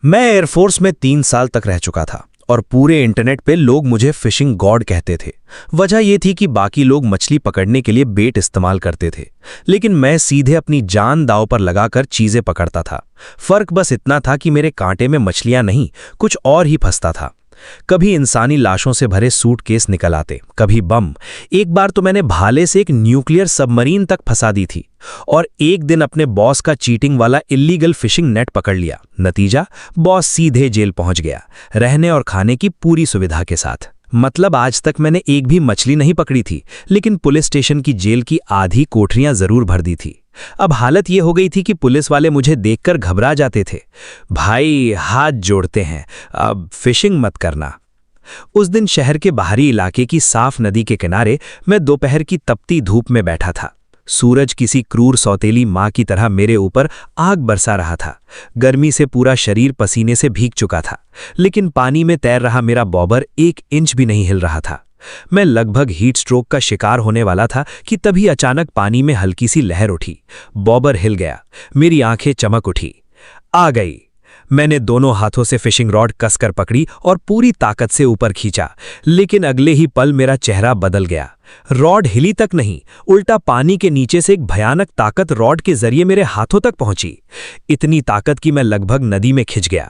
मैं एयरफोर्स में 3 साल तक रह चुका था और पूरे इंटरनेट पे लोग मुझे फिशिंग गॉड कहते थे। वजह यह थी कि बाकी लोग मछली पकड़ने के लिए बेट इस्तेमाल करते थे, लेकिन मैं सीधे अपनी जान दांव पर लगाकर चीजें पकड़ता था। फर्क बस इतना था कि मेरे कांटे में मछलियां नहीं, कुछ और ही फंसता था। कभी इंसानी लाशों से भरे सूटकेस निकल आते, कभी बम। एक बार तो मैंने भाले से एक न्यूक्लियर सबमरीन तक फंसा दी थी। और एक दिन अपने बॉस का चीटिंग वाला इल्लीगल फिशिंग नेट पकड़ लिया। नतीजा, बॉस सीधे जेल पहुंच गया, रहने और खाने की पूरी सुविधा के साथ। मतलब आज तक मैंने एक भी मछली नहीं पकड़ी थी, लेकिन पुलिस स्टेशन की जेल की आधी कोठरियां जरूर भर दी थी। अब हालत यह हो गई थी कि पुलिस वाले मुझे देखकर घबरा जाते थे। भाई हाथ जोड़ते हैं, अब फिशिंग मत करना। उस दिन शहर के बाहरी इलाके की साफ नदी के किनारे मैं दोपहर की तपती धूप में बैठा था। सूरज किसी क्रूर सौतेली माँ की तरह मेरे ऊपर आग बरसा रहा था। गर्मी से पूरा शरीर पसीने से भीग चुका था, लेकिन पानी में तैर रहा मेरा बॉबर 1 इंच भी नहीं हिल रहा था। मैं लगभग हीट स्ट्रोक का शिकार होने वाला था कि तभी अचानक पानी में हल्की सी लहर उठी। बॉबर हिल गया, मेरी आंखें चमक उठी। आ गई। मैंने दोनों हाथों से फिशिंग रॉड कसकर पकड़ी और पूरी ताकत से ऊपर खींचा, लेकिन अगले ही पल मेरा चेहरा बदल गया। रॉड हिली तक नहीं, उल्टा पानी के नीचे से एक भयानक ताकत रॉड के जरिए मेरे हाथों तक पहुंची। इतनी ताकत कि मैं लगभग नदी में खिंच गया।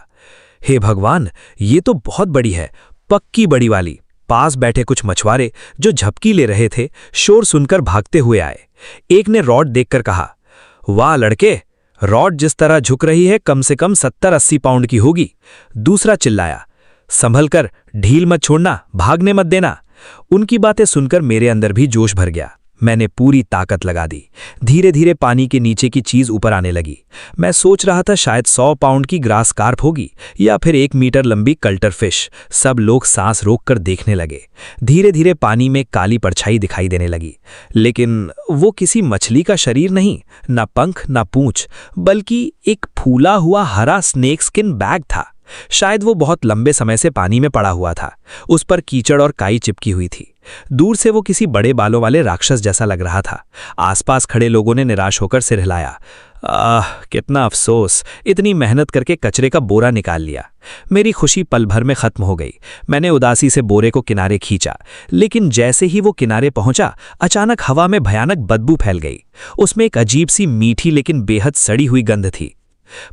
हे भगवान, ये तो बहुत बड़ी है, पक्की बड़ी वाली। पास बैठे कुछ मछुआरे जो झपकी ले रहे थे, शोर सुनकर भागते हुए आए। एक ने रॉड देखकर कहा, वाह लड़के, रॉड जिस तरह झुक रही है कम से कम 70-80 पाउंड की होगी। दूसरा चिल्लाया, संभल कर, ढील मत छोड़ना, भागने मत देना। उनकी बातें सुनकर मेरे अंदर भी जोश भर गया। मैंने पूरी ताकत लगा दी। धीरे धीरे पानी के नीचे की चीज ऊपर आने लगी। मैं सोच रहा था शायद 100 पाउंड की ग्रास कार्प होगी या फिर 1 मीटर लंबी कल्टर फिश। सब लोग सांस रोककर देखने लगे। धीरे धीरे पानी में काली परछाई दिखाई देने लगी, लेकिन वो किसी मछली का शरीर नहीं, ना पंख ना पूंछ, बल्कि एक फूला हुआ हरा स्नेक स्किन बैग था। शायद वो बहुत लंबे समय से पानी में पड़ा हुआ था। उस पर कीचड़ और काई चिपकी हुई थी। दूर से वो किसी बड़े बालों वाले राक्षस जैसा लग रहा था। आसपास खड़े लोगों ने निराश होकर सिर हिलाया। कितना अफसोस, इतनी मेहनत करके कचरे का बोरा निकाल लिया। मेरी खुशी पल भर में खत्म हो गई। मैंने उदासी से बोरे को किनारे खींचा, लेकिन जैसे ही वो किनारे पहुंचा, अचानक हवा में भयानक बदबू फैल गई। उसमें एक अजीब सी मीठी लेकिन बेहद सड़ी हुई गंध थी।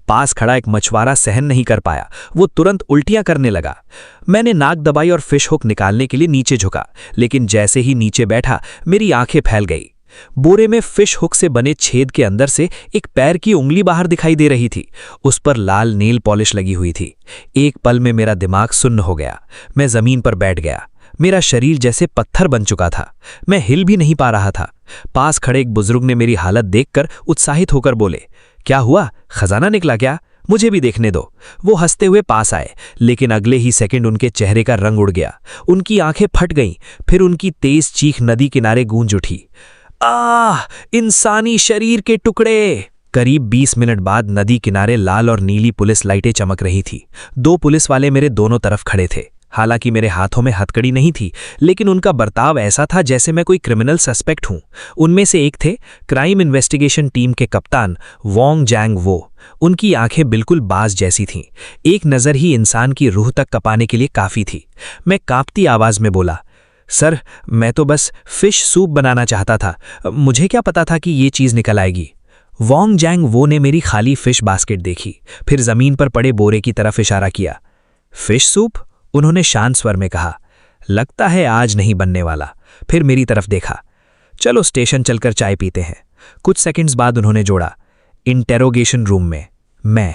पास खड़ा एक मछुआरा सहन नहीं कर पाया। वो तुरंत उल्टियां करने लगा। मैंने नाक दबाई और फिश हुक निकालने के लिए नीचे झुका, लेकिन जैसे ही नीचे बैठा, मेरी आंखें फैल गई। बोरे में फिश हुक से बने छेद के अंदर से एक पैर की उंगली बाहर दिखाई दे रही थी। उस पर लाल नेल पॉलिश लगी हुई थी। एक पल में मेरा दिमाग सुन्न हो गया। मैं जमीन पर बैठ गया। मेरा शरीर जैसे पत्थर बन चुका था। मैं हिल भी नहीं पा रहा था। पास खड़े एक बुजुर्ग ने मेरी हालत देखकर उत्साहित होकर बोले, क्या हुआ, खजाना निकला क्या? मुझे भी देखने दो। वो हंसते हुए पास आए, लेकिन अगले ही सेकंड उनके चेहरे का रंग उड़ गया। उनकी आंखें फट गईं, फिर उनकी तेज चीख नदी किनारे गूंज उठी। आह, इंसानी शरीर के टुकड़े! करीब 20 मिनट बाद नदी किनारे लाल और नीली पुलिस लाइटें चमक रही थी। 2 पुलिस वाले मेरे दोनों तरफ खड़े थे। हालांकि मेरे हाथों में हथकड़ी नहीं थी, लेकिन उनका बर्ताव ऐसा था जैसे मैं कोई क्रिमिनल सस्पेक्ट हूं। उनमें से एक थे क्राइम इन्वेस्टिगेशन टीम के कप्तान वोंग जैंग वो। उनकी आंखें बिल्कुल बाज जैसी थीं। एक नज़र ही इंसान की रूह तक कपाने के लिए काफ़ी थी। मैं कांपती आवाज़ में बोला, सर, मैं तो बस फिश सूप बनाना चाहता था। मुझे क्या पता था कि ये चीज़ निकल आएगी। वोंग जैंग वो ने मेरी खाली फिश बास्केट देखी, फिर ज़मीन पर पड़े बोरे की तरफ इशारा किया। Fish soup? उन्होंने शांत स्वर में कहा। लगता है आज नहीं बनने वाला। फिर मेरी तरफ देखा। चलो स्टेशन चलकर चाय पीते हैं। कुछ सेकंड्स बाद उन्होंने जोड़ा, इंटेरोगेशन रूम में।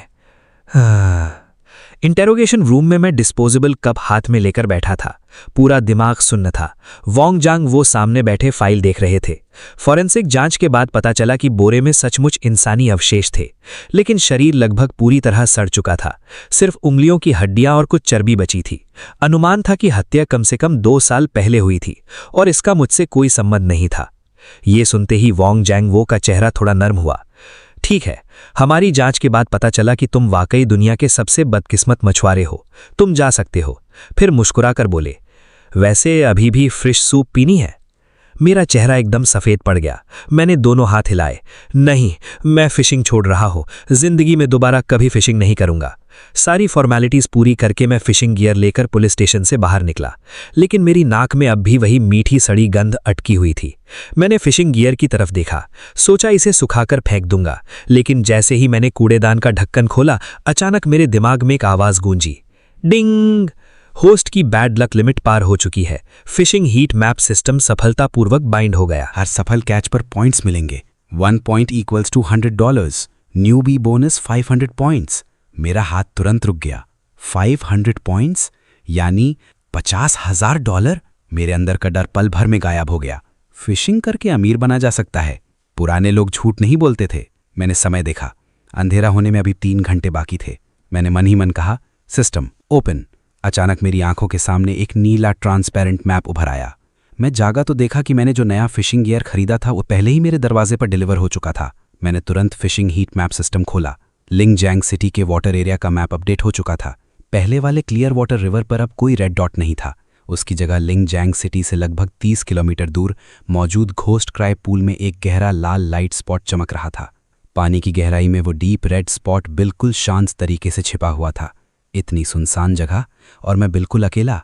इंटेरोगेशन रूम में मैं डिस्पोजेबल कप हाथ में लेकर बैठा था। पूरा दिमाग सुन्न था। वोंग जांग वो सामने बैठे फाइल देख रहे थे। फॉरेंसिक जांच के बाद पता चला कि बोरे में सचमुच इंसानी अवशेष थे, लेकिन शरीर लगभग पूरी तरह सड़ चुका था। सिर्फ उंगलियों की हड्डियां और कुछ चर्बी बची थी। अनुमान था कि हत्या कम से कम 2 साल पहले हुई थी, और इसका मुझसे कोई संबंध नहीं था। ये सुनते ही वोंग जैंग वो का चेहरा थोड़ा नर्म हुआ। ठीक है, हमारी जांच के बाद पता चला कि तुम वाकई दुनिया के सबसे बदकिस्मत मछुआरे हो। तुम जा सकते हो। फिर मुस्कुराकर बोले, वैसे अभी भी फिश सूप पीनी है? मेरा चेहरा एकदम सफ़ेद पड़ गया। मैंने दोनों हाथ हिलाए। नहीं, मैं फिशिंग छोड़ रहा हूं। जिंदगी में दोबारा कभी फिशिंग नहीं करूंगा। सारी फॉर्मेलिटीज पूरी करके मैं फिशिंग गियर लेकर पुलिस स्टेशन से बाहर निकला, लेकिन मेरी नाक में अब भी वही मीठी सड़ी गंध अटकी हुई थी। मैंने फिशिंग गियर की तरफ देखा, सोचा इसे सुखाकर फेंक दूंगा, लेकिन जैसे ही मैंने कूड़ेदान का ढक्कन खोला, अचानक मेरे दिमाग में एक आवाज गूंजी, डिंग। होस्ट की बैड लक लिमिट पार हो चुकी है। फिशिंग हीट मैप सिस्टम सफलतापूर्वक बाइंड हो गया। हर सफल कैच पर पॉइंट्स मिलेंगे। 1 point equals to $100। Newbie bonus 500 points. मेरा हाथ तुरंत रुक गया। 500 पॉइंट्स यानी $50,000। मेरे अंदर का डर पल भर में गायब हो गया। फिशिंग करके अमीर बना जा सकता है। पुराने लोग झूठ नहीं बोलते थे। मैंने समय देखा, अंधेरा होने में अभी 3 घंटे बाकी थे। मैंने मन ही मन कहा, सिस्टम ओपन। अचानक मेरी आंखों के सामने एक नीला ट्रांसपेरेंट मैप उभर आया। मैं जागा तो देखा कि मैंने जो नया फिशिंग गियर खरीदा था वो पहले ही मेरे दरवाजे पर डिलीवर हो चुका था। मैंने तुरंत फिशिंग हीट मैप सिस्टम खोला। लिंगजैंग सिटी के वाटर एरिया का मैप अपडेट हो चुका था। पहले वाले क्लियर वाटर रिवर पर अब कोई रेड डॉट नहीं था। उसकी जगह लिंगजैंग सिटी से लगभग 30 किलोमीटर दूर मौजूद घोस्ट क्राई पूल में एक गहरा लाल लाइट स्पॉट चमक रहा था। पानी की गहराई में वो डीप रेड स्पॉट बिल्कुल शांत तरीके से छिपा हुआ था। इतनी सुनसान जगह और मैं बिल्कुल अकेला।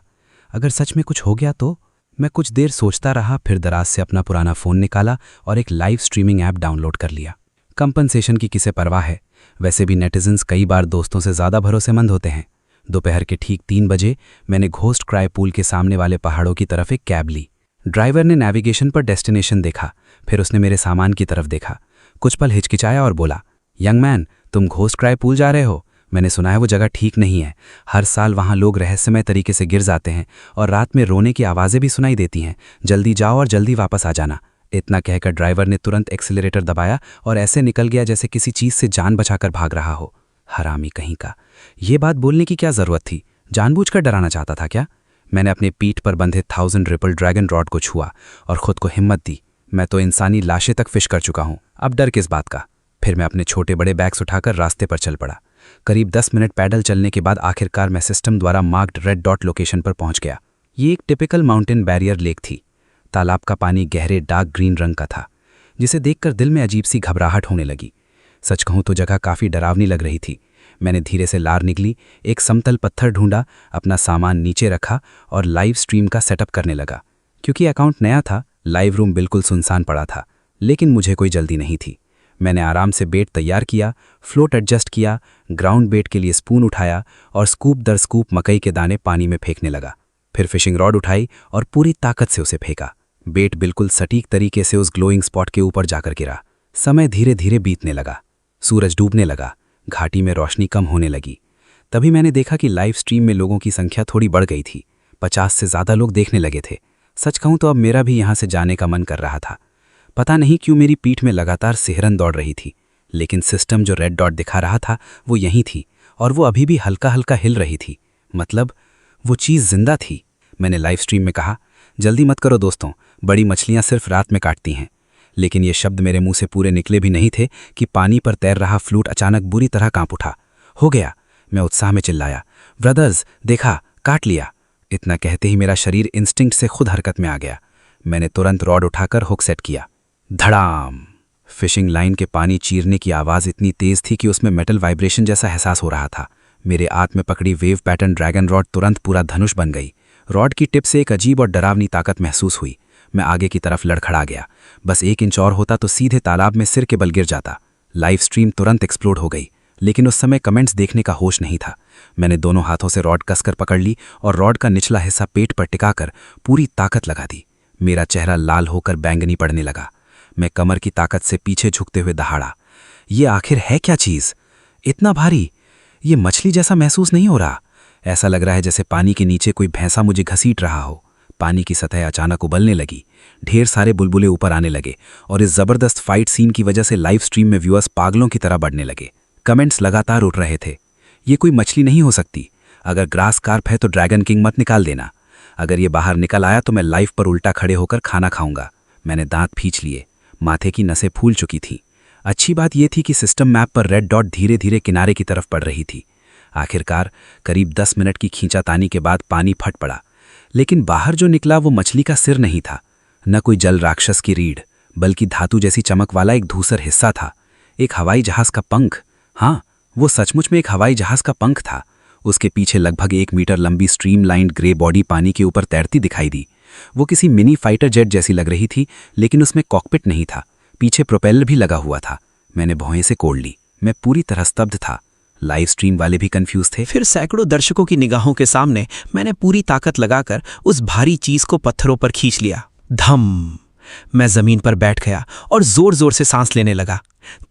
अगर सच में कुछ हो गया तो? मैं कुछ देर सोचता रहा, फिर दराज से अपना पुराना फ़ोन निकाला और एक लाइव स्ट्रीमिंग ऐप डाउनलोड कर लिया। कंपनसेशन की किसे परवाह है? वैसे भी नेटिजन्स कई बार दोस्तों से ज़्यादा भरोसेमंद होते हैं। दोपहर के ठीक 3 बजे मैंने घोस्ट क्राई पूल के सामने वाले पहाड़ों की तरफ एक कैब ली। ड्राइवर ने नेविगेशन पर डेस्टिनेशन देखा, फिर उसने मेरे सामान की तरफ देखा, कुछ पल हिचकिचाया और बोला, यंग मैन, तुम घोस्ट क्राई पूल जा रहे हो? मैंने सुना है वो जगह ठीक नहीं है। हर साल वहाँ लोग रहस्यमय तरीके से गिर जाते हैं और रात में रोने की आवाज़ें भी सुनाई देती हैं। जल्दी जाओ और जल्दी वापस आ जाना। इतना कहकर ड्राइवर ने तुरंत एक्सीलरेटर दबाया और ऐसे निकल गया जैसे किसी चीज़ से जान बचाकर भाग रहा हो। हरामी कहीं का। ये बात बोलने की क्या ज़रूरत थी? जानबूझकर डराना चाहता था क्या? मैंने अपने पीठ पर बंधे 1000 रिपल ड्रैगन रॉड को छुआ और खुद को हिम्मत दी। मैं तो इंसानी लाशें तक फिश कर चुका हूँ, अब डर किस बात का? फिर मैं अपने छोटे बड़े बैग्स उठाकर रास्ते पर चल पड़ा। करीब 10 मिनट पैदल चलने के बाद आखिरकार मैं सिस्टम द्वारा मार्क्ड रेड डॉट लोकेशन पर पहुंच गया। ये एक टिपिकल माउंटेन बैरियर लेक थी। तालाब का पानी गहरे डार्क ग्रीन रंग का था, जिसे देखकर दिल में अजीब सी घबराहट होने लगी। सच कहूं तो जगह काफ़ी डरावनी लग रही थी। मैंने धीरे से लार निकली, एक समतल पत्थर ढूंढा, अपना सामान नीचे रखा और लाइव स्ट्रीम का सेटअप करने लगा। क्योंकि अकाउंट नया था, लाइव रूम बिल्कुल सुनसान पड़ा था, लेकिन मुझे कोई जल्दी नहीं थी। मैंने आराम से बेट तैयार किया, फ्लोट एडजस्ट किया, ग्राउंड बेट के लिए स्पून उठाया और स्कूप दर स्कूप मकई के दाने पानी में फेंकने लगा। फिर फिशिंग रॉड उठाई और पूरी ताकत से उसे फेंका। बेट बिल्कुल सटीक तरीके से उस ग्लोइंग स्पॉट के ऊपर जाकर गिरा। समय धीरे धीरे बीतने लगा, सूरज डूबने लगा, घाटी में रोशनी कम होने लगी। तभी मैंने देखा कि लाइव स्ट्रीम में लोगों की संख्या थोड़ी बढ़ गई थी। 50 से ज़्यादा लोग देखने लगे थे। सच कहूँ तो अब मेरा भी यहाँ से जाने का मन कर रहा था। पता नहीं क्यों मेरी पीठ में लगातार सिहरन दौड़ रही थी, लेकिन सिस्टम जो रेड डॉट दिखा रहा था वो यहीं थी और वो अभी भी हल्का हल्का हिल रही थी। मतलब वो चीज़ जिंदा थी। मैंने लाइव स्ट्रीम में कहा, जल्दी मत करो दोस्तों, बड़ी मछलियाँ सिर्फ रात में काटती हैं। लेकिन ये शब्द मेरे मुंह से पूरे निकले भी नहीं थे कि पानी पर तैर रहा फ्लूट अचानक बुरी तरह कांप उठा। हो गया, मैं उत्साह में चिल्लाया, ब्रदर्स देखा, काट लिया। इतना कहते ही मेरा शरीर इंस्टिंक्ट से खुद हरकत में आ गया। मैंने तुरंत रॉड उठाकर हुक सेट किया। धड़ाम! फिशिंग लाइन के पानी चीरने की आवाज़ इतनी तेज थी कि उसमें मेटल वाइब्रेशन जैसा एहसास हो रहा था। मेरे हाथ में पकड़ी वेव पैटर्न ड्रैगन रॉड तुरंत पूरा धनुष बन गई। रॉड की टिप से एक अजीब और डरावनी ताकत महसूस हुई। मैं आगे की तरफ लड़खड़ा गया। बस 1 इंच और होता तो सीधे तालाब में सिर के बल गिर जाता। लाइव स्ट्रीम तुरंत एक्सप्लोड हो गई, लेकिन उस समय कमेंट्स देखने का होश नहीं था। मैंने दोनों हाथों से रॉड कसकर पकड़ ली और रॉड का निचला हिस्सा पेट पर टिकाकर पूरी ताकत लगा दी। मेरा चेहरा लाल होकर बैंगनी पड़ने लगा। मैं कमर की ताकत से पीछे झुकते हुए दहाड़ा। ये आखिर है क्या चीज़? इतना भारी, ये मछली जैसा महसूस नहीं हो रहा। ऐसा लग रहा है जैसे पानी के नीचे कोई भैंसा मुझे घसीट रहा हो। पानी की सतह अचानक उबलने लगी, ढेर सारे बुलबुले ऊपर आने लगे और इस जबरदस्त फाइट सीन की वजह से लाइव स्ट्रीम में व्यूअर्स पागलों की तरह बढ़ने लगे। कमेंट्स लगातार उठ रहे थे, ये कोई मछली नहीं हो सकती। अगर ग्रास कार्प है तो ड्रैगन किंग मत निकाल देना। अगर ये बाहर निकल आया तो मैं लाइव पर उल्टा खड़े होकर खाना खाऊंगा। मैंने दांत खींच लिए, माथे की नसें फूल चुकी थीं। अच्छी बात यह थी कि सिस्टम मैप पर रेड डॉट धीरे धीरे किनारे की तरफ बढ़ रही थी। आखिरकार करीब 10 मिनट की खींचातानी के बाद पानी फट पड़ा, लेकिन बाहर जो निकला वो मछली का सिर नहीं था, न कोई जल राक्षस की रीढ़, बल्कि धातु जैसी चमक वाला एक धूसर हिस्सा था। एक हवाई जहाज का पंख। हाँ, वो सचमुच में एक हवाई जहाज का पंख था। उसके पीछे लगभग 1 मीटर लंबी स्ट्रीमलाइंड ग्रे बॉडी पानी के ऊपर तैरती दिखाई दी। वो किसी मिनी फाइटर जेट जैसी लग रही थी, लेकिन उसमें कॉकपिट नहीं था। पीछे प्रोपेलर भी लगा हुआ था। मैंने भौहें से कोड़ ली। मैं पूरी तरह स्तब्ध था। लाइव स्ट्रीम वाले भी कंफ्यूज थे। फिर सैकड़ों दर्शकों की निगाहों के सामने मैंने पूरी ताकत लगाकर उस भारी चीज को पत्थरों पर खींच लिया। धम! मैं जमीन पर बैठ गया और जोर जोर से सांस लेने लगा।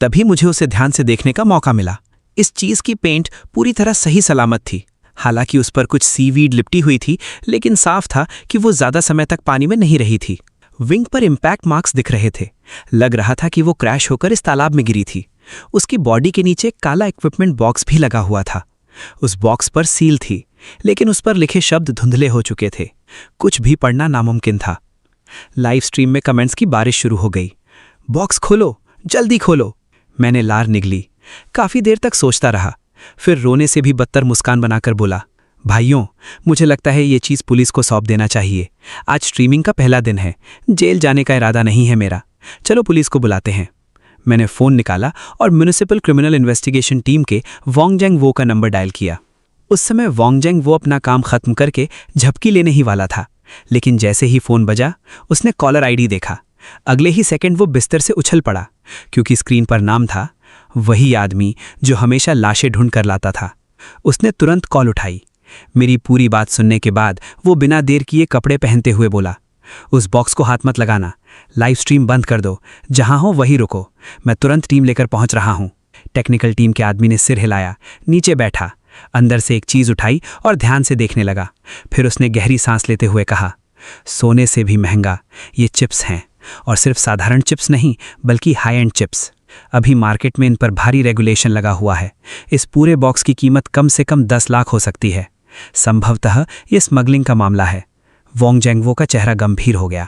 तभी मुझे उसे ध्यान से देखने का मौका मिला। इस चीज की पेंट पूरी तरह सही सलामत थी। हालांकि उस पर कुछ सीवीड लिपटी हुई थी, लेकिन साफ था कि वो ज्यादा समय तक पानी में नहीं रही थी। विंग पर इम्पैक्ट मार्क्स दिख रहे थे। लग रहा था कि वो क्रैश होकर इस तालाब में गिरी थी। उसकी बॉडी के नीचे काला इक्विपमेंट बॉक्स भी लगा हुआ था। उस बॉक्स पर सील थी, लेकिन उस पर लिखे शब्द धुंधले हो चुके थे। कुछ भी पढ़ना नामुमकिन था। लाइव स्ट्रीम में कमेंट्स की बारिश शुरू हो गई। बॉक्स खोलो, जल्दी खोलो। मैंने लार निगली। काफी देर तक सोचता रहा, फिर रोने से भी बदतर मुस्कान बनाकर बोला, भाइयों, मुझे लगता है ये चीज़ पुलिस को सौंप देना चाहिए। आज स्ट्रीमिंग का पहला दिन है। जेल जाने का इरादा नहीं है मेरा। चलो पुलिस को बुलाते हैं। मैंने फ़ोन निकाला और म्युनिसिपल क्रिमिनल इन्वेस्टिगेशन टीम के वोंगजेंग वो का नंबर डायल किया। उस समय वोंगजेंग वो अपना काम खत्म करके झपकी लेने ही वाला था, लेकिन जैसे ही फ़ोन बजा, उसने कॉलर आईडी देखा। अगले ही सेकंड वो बिस्तर से उछल पड़ा, क्योंकि स्क्रीन पर नाम था वही आदमी जो हमेशा लाशें ढूंढ कर लाता था। उसने तुरंत कॉल उठाई। मेरी पूरी बात सुनने के बाद वो बिना देर किए कपड़े पहनते हुए बोला, उस बॉक्स को हाथ मत लगाना, लाइव स्ट्रीम बंद कर दो, जहां हो वहीं रुको, मैं तुरंत टीम लेकर पहुंच रहा हूं। टेक्निकल टीम के आदमी ने सिर हिलाया, नीचे बैठा, अंदर से एक चीज़ उठाई और ध्यान से देखने लगा। फिर उसने गहरी सांस लेते हुए कहा, सोने से भी महंगा ये चिप्स हैं, और सिर्फ साधारण चिप्स नहीं बल्कि हाई एंड चिप्स। अभी मार्केट में इन पर भारी रेगुलेशन लगा हुआ है। इस पूरे बॉक्स की कीमत कम से कम 10 लाख हो सकती है। संभवतः ये स्मगलिंग का मामला है। वोंगजेंग वो का चेहरा गंभीर हो गया।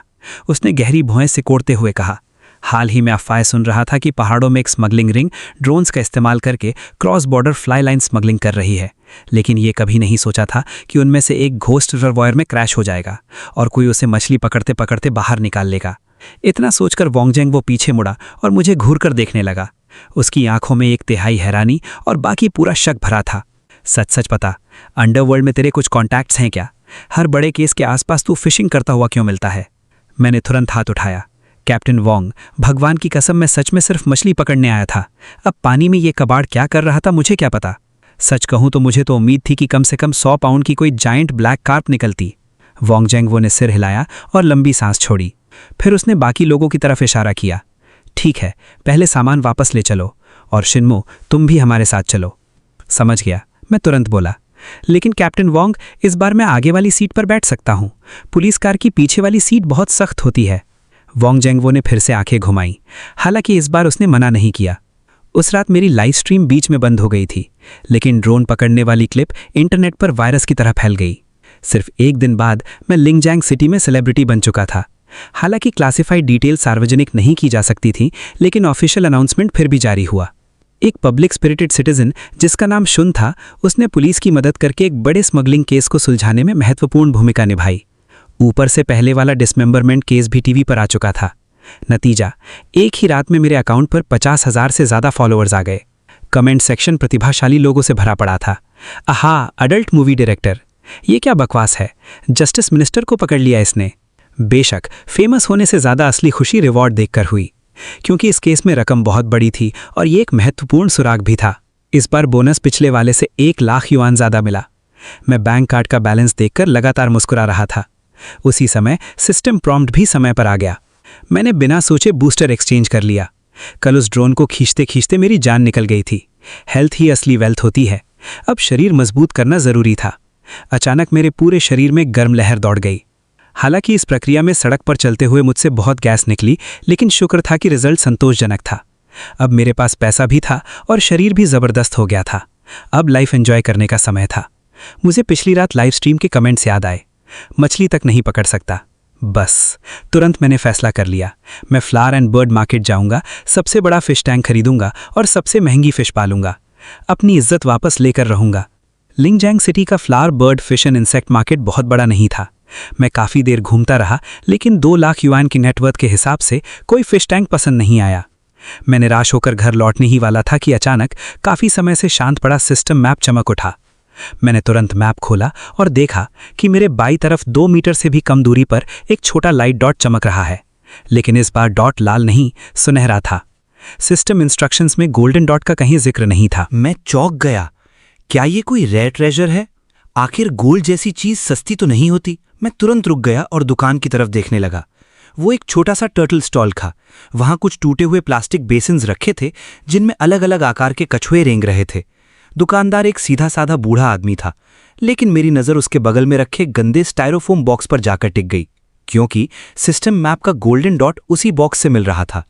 उसने गहरी भौहें सिकोड़ते हुए कहा, हाल ही में अफवाहें सुन रहा था कि पहाड़ों में एक स्मगलिंग रिंग ड्रोन्स का इस्तेमाल करके cross border fly line smuggling कर रही है, लेकिन ये कभी नहीं सोचा था कि उनमें से एक घोस्ट रिजर्वॉयर में क्रैश हो जाएगा और कोई उसे मछली पकड़ते पकड़ते बाहर निकाल लेगा। इतना सोचकर वोंगजेंग वो पीछे मुड़ा और मुझे घूर कर देखने लगा। उसकी आंखों में एक तिहाई हैरानी और बाकी पूरा शक भरा था। सच सच पता, अंडरवर्ल्ड में तेरे कुछ कॉन्टैक्ट्स हैं क्या? हर बड़े केस के आसपास तू फिशिंग करता हुआ क्यों मिलता है? मैंने तुरंत हाथ उठाया। कैप्टन वोंग, भगवान की कसम मैं सच में सिर्फ मछली पकड़ने आया था। अब पानी में ये कबाड़ क्या कर रहा था मुझे क्या पता। सच कहूं तो मुझे तो उम्मीद थी कि कम से कम 100 पाउंड की कोई जायंट ब्लैक कार्प निकलती। वोंगजेंग वो ने सिर हिलाया और लंबी सांस छोड़ी। फिर उसने बाकी लोगों की तरफ इशारा किया। ठीक है, पहले सामान वापस ले चलो, और शिन्मो तुम भी हमारे साथ चलो। समझ गया, मैं तुरंत बोला। लेकिन कैप्टन वोंग, इस बार मैं आगे वाली सीट पर बैठ सकता हूँ। पुलिस कार की पीछे वाली सीट बहुत सख्त होती है। वोंगजेंग ने फिर से आंखें घुमाई। हालांकि इस बार उसने मना नहीं किया। उस रात मेरी लाइव स्ट्रीम बीच में बंद हो गई थी, लेकिन ड्रोन पकड़ने वाली क्लिप इंटरनेट पर वायरस की तरह फैल गई। सिर्फ एक दिन बाद मैं लिंगजैंग सिटी में सेलिब्रिटी बन चुका था। हालांकि क्लासिफाइड डिटेल सार्वजनिक नहीं की जा सकती थी, लेकिन ऑफिशियल अनाउंसमेंट फिर भी जारी हुआ। एक पब्लिक स्पिरिटेड सिटीजन जिसका नाम शुन था, उसने पुलिस की मदद करके एक बड़े स्मगलिंग केस को सुलझाने में महत्वपूर्ण भूमिका निभाई। ऊपर से पहले वाला डिसमेंबरमेंट केस भी टीवी पर आ चुका था। नतीजा, एक ही रात में मेरे अकाउंट पर 50,000 से ज़्यादा फॉलोअर्स आ गए। कमेंट सेक्शन प्रतिभाशाली लोगों से भरा पड़ा था। आहा, अडल्ट मूवी डायरेक्टर, ये क्या बकवास है? जस्टिस मिनिस्टर को पकड़ लिया इसने। बेशक फेमस होने से ज़्यादा असली खुशी रिवॉर्ड देखकर हुई, क्योंकि इस केस में रकम बहुत बड़ी थी और ये एक महत्वपूर्ण सुराग भी था। इस बार बोनस पिछले वाले से 1 लाख युआन ज़्यादा मिला। मैं बैंक कार्ड का बैलेंस देखकर लगातार मुस्कुरा रहा था। उसी समय सिस्टम प्रॉम्प्ट भी समय पर आ गया। मैंने बिना सोचे बूस्टर एक्सचेंज कर लिया। कल उस ड्रोन को खींचते खींचते मेरी जान निकल गई थी। हेल्थ ही असली वेल्थ होती है। अब शरीर मजबूत करना ज़रूरी था। अचानक मेरे पूरे शरीर में गर्म लहर दौड़ गई। हालांकि इस प्रक्रिया में सड़क पर चलते हुए मुझसे बहुत गैस निकली, लेकिन शुक्र था कि रिजल्ट संतोषजनक था। अब मेरे पास पैसा भी था और शरीर भी ज़बरदस्त हो गया था। अब लाइफ एंजॉय करने का समय था। मुझे पिछली रात लाइव स्ट्रीम के कमेंट्स याद आए। मछली तक नहीं पकड़ सकता। बस तुरंत मैंने फैसला कर लिया, मैं फ्लावर एंड बर्ड मार्केट जाऊंगा, सबसे बड़ा फिश टैंक खरीदूंगा और सबसे महंगी फिश पालूंगा। अपनी इज्जत वापस लेकर रहूंगा। लिंगजैंग सिटी का flower bird fish and insect market बहुत बड़ा नहीं था। मैं काफ़ी देर घूमता रहा, लेकिन 2 लाख युआन की नेटवर्थ के हिसाब से कोई फिश टैंक पसंद नहीं आया। मैं निराश होकर घर लौटने ही वाला था कि अचानक काफी समय से शांत पड़ा सिस्टम मैप चमक उठा। मैंने तुरंत मैप खोला और देखा कि मेरे बाईं तरफ 2 मीटर से भी कम दूरी पर एक छोटा लाइट डॉट चमक रहा है, लेकिन इस बार डॉट लाल नहीं, सुनहरा था। सिस्टम इंस्ट्रक्शंस में गोल्डन डॉट का कहीं जिक्र नहीं था। मैं चौंक गया। क्या ये कोई रेयर ट्रेजर है? आखिर गोल्ड जैसी चीज सस्ती तो नहीं होती? मैं तुरंत रुक गया और दुकान की तरफ देखने लगा। वो एक छोटा सा टर्टल स्टॉल था। वहां कुछ टूटे हुए प्लास्टिक बेसिन्स रखे थे जिनमें अलग अलग आकार के कछुए रेंग रहे थे। दुकानदार एक सीधा साधा बूढ़ा आदमी था, लेकिन मेरी नज़र उसके बगल में रखे गंदे स्टायरोफोम बॉक्स पर जाकर टिक गई, क्योंकि सिस्टम मैप का गोल्डन डॉट उसी बॉक्स से मिल रहा था।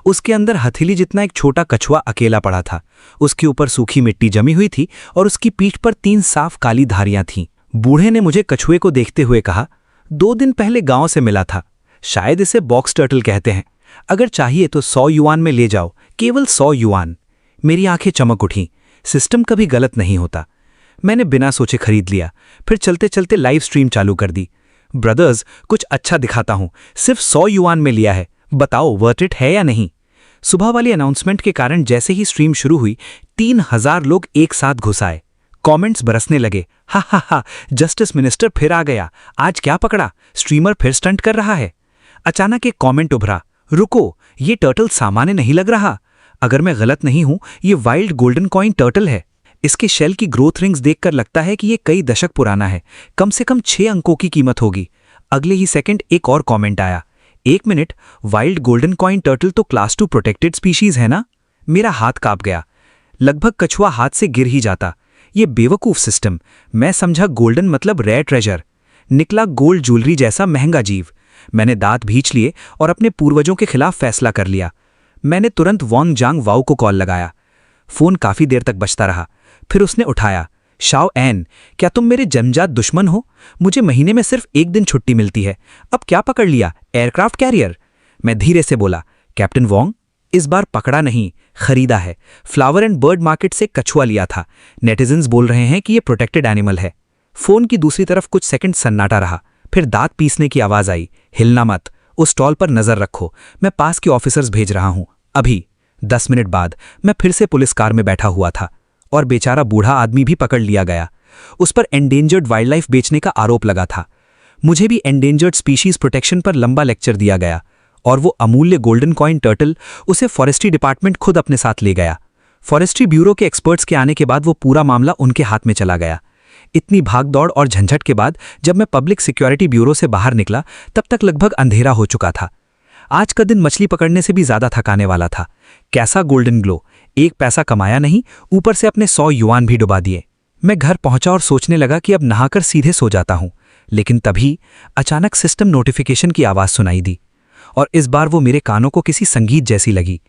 उसके अंदर हथेली जितना एक छोटा कछुआ अकेला पड़ा था। उसके ऊपर सूखी मिट्टी जमी हुई थी और उसकी पीठ पर 3 साफ काली धारियां थीं। बूढ़े ने मुझे कछुए को देखते हुए कहा, 2 दिन पहले गांव से मिला था। शायद इसे बॉक्स टर्टल कहते हैं। अगर चाहिए तो 100 युआन में ले जाओ, केवल 100 युआन। मेरी आंखें चमक उठीं। सिस्टम कभी गलत नहीं होता। मैंने बिना सोचे खरीद लिया। फिर चलते चलते लाइव स्ट्रीम चालू कर दी। ब्रदर्स, कुछ अच्छा दिखाता हूं, सिर्फ 100 युआन में लिया है, बताओ वर्थ इट है या नहीं? सुबह वाली अनाउंसमेंट के कारण जैसे ही स्ट्रीम शुरू हुई 3000 लोग एक साथ घुस आए। कमेंट्स बरसने लगे। हा हा हा, जस्टिस मिनिस्टर फिर आ गया, आज क्या पकड़ा, स्ट्रीमर फिर स्टंट कर रहा है। अचानक एक कमेंट उभरा, रुको, ये टर्टल सामान्य नहीं लग रहा। अगर मैं गलत नहीं हूं, ये वाइल्ड गोल्डन कॉइन टर्टल है। इसके शेल की ग्रोथ रिंग्स देखकर लगता है कि ये कई दशक पुराना है। कम से कम 6 अंकों की कीमत होगी। अगले ही सेकंड एक और कमेंट आया, 1 minute, wild golden coin turtle तो क्लास 2 प्रोटेक्टेड स्पीशीज है ना? मेरा हाथ कांप गया। लगभग कछुआ हाथ से गिर ही जाता। ये बेवकूफ सिस्टम। मैं समझा गोल्डन मतलब रेयर ट्रेजर, निकला गोल्ड ज्वेलरी जैसा महंगा जीव। मैंने दांत भींच लिए और अपने पूर्वजों के खिलाफ फैसला कर लिया। मैंने तुरंत वॉन्ग जांग वाओ को कॉल लगाया। फोन काफी देर तक बजता रहा। फिर उसने उठाया, शाओ एन, क्या तुम मेरे जन्मजात दुश्मन हो? मुझे महीने में सिर्फ 1 दिन छुट्टी मिलती है, अब क्या पकड़ लिया, एयरक्राफ्ट कैरियर? मैं धीरे से बोला, कैप्टन वॉन्ग, इस बार पकड़ा नहीं, खरीदा है। फ्लावर एंड बर्ड मार्केट से कछुआ लिया था। नेटिजन्स बोल रहे हैं कि ये प्रोटेक्टेड एनिमल है। फोन की दूसरी तरफ कुछ सेकंड सन्नाटा रहा। फिर दांत पीसने की आवाज आई, हिलना मत, उस स्टॉल पर नजर रखो, मैं पास के ऑफिसर्स भेज रहा हूं अभी। 10 मिनट बाद मैं फिर से पुलिस कार में बैठा हुआ था और बेचारा बूढ़ा आदमी भी पकड़ लिया गया। उस पर एंडेंजर्ड वाइल्ड लाइफ बेचने का आरोप लगा था। मुझे भी एंडेंजर्ड स्पीशीज प्रोटेक्शन पर लंबा लेक्चर दिया गया और वो अमूल्य गोल्डन कॉइन टर्टल, उसे फॉरेस्ट्री डिपार्टमेंट खुद अपने साथ ले गया। फॉरेस्ट्री ब्यूरो के एक्सपर्ट्स के आने के बाद वो पूरा मामला उनके हाथ में चला गया। इतनी भागदौड़ और झंझट के बाद जब मैं पब्लिक सिक्योरिटी ब्यूरो से बाहर निकला, तब तक लगभग अंधेरा हो चुका था। आज का दिन मछली पकड़ने से भी ज्यादा थकाने वाला था। कैसा गोल्डन ग्लो, 1 पैसा कमाया नहीं, ऊपर से अपने 100 युआन भी डुबा दिए। मैं घर पहुंचा और सोचने लगा कि अब नहाकर सीधे सो जाता हूं, लेकिन तभी अचानक सिस्टम नोटिफिकेशन की आवाज सुनाई दी और इस बार वो मेरे कानों को किसी संगीत जैसी लगी।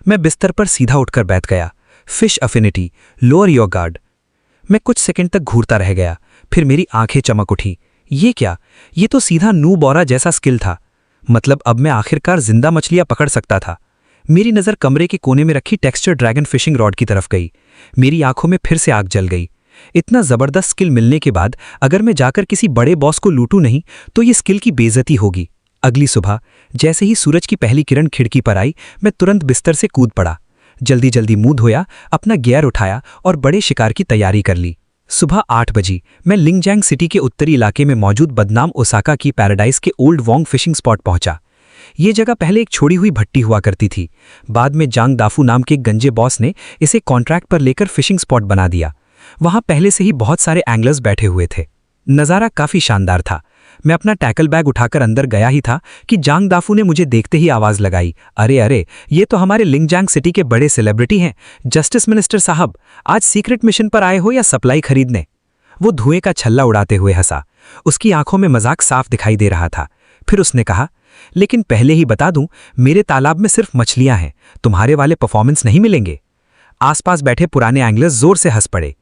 मैं बिस्तर पर सीधा उठकर बैठ गया। Fish affinity, lower your guard. मैं कुछ सेकंड तक घूरता रह गया, फिर मेरी आंखें चमक उठी। ये क्या? ये तो सीधा नू बोरा जैसा स्किल था। मतलब अब मैं आखिरकार जिंदा मछलियां पकड़ सकता था। मेरी नज़र कमरे के कोने में रखी टेक्सचर ड्रैगन फिशिंग रॉड की तरफ गई। मेरी आंखों में फिर से आग जल गई। इतना जबरदस्त स्किल मिलने के बाद अगर मैं जाकर किसी बड़े बॉस को लूटूं नहीं तो ये स्किल की बेइज्जती होगी। अगली सुबह जैसे ही सूरज की पहली किरण खिड़की पर आई, मैं तुरंत बिस्तर से कूद पड़ा। जल्दी जल्दी मुंह धोया, अपना गियर उठाया और बड़े शिकार की तैयारी कर ली। सुबह 8 बजे मैं लिंगजैंग सिटी के उत्तरी इलाके में मौजूद बदनाम ओसाका की पैराडाइज के ओल्ड वोंग फिशिंग स्पॉट पहुंचा। ये जगह पहले एक छोड़ी हुई भट्टी हुआ करती थी। बाद में जांग दाफू नाम के एक गंजे बॉस ने इसे कॉन्ट्रैक्ट पर लेकर फिशिंग स्पॉट बना दिया। वहां पहले से ही बहुत सारे एंगलर्स बैठे हुए थे। नज़ारा काफी शानदार था। मैं अपना टैकल बैग उठाकर अंदर गया ही था कि जांग दाफू ने मुझे देखते ही आवाज लगाई, अरे अरे, ये तो हमारे लिंगजैंग सिटी के बड़े सेलिब्रिटी हैं, जस्टिस मिनिस्टर साहब। आज सीक्रेट मिशन पर आए हो या सप्लाई खरीदने? वो धुएं का छल्ला उड़ाते हुए हंसा। उसकी आंखों में मजाक साफ दिखाई दे रहा था। फिर उसने कहा, लेकिन पहले ही बता दूं, मेरे तालाब में सिर्फ मछलियां हैं, तुम्हारे वाले परफॉर्मेंस नहीं मिलेंगे। आसपास बैठे पुराने एंगलर्स जोर से हंस पड़े।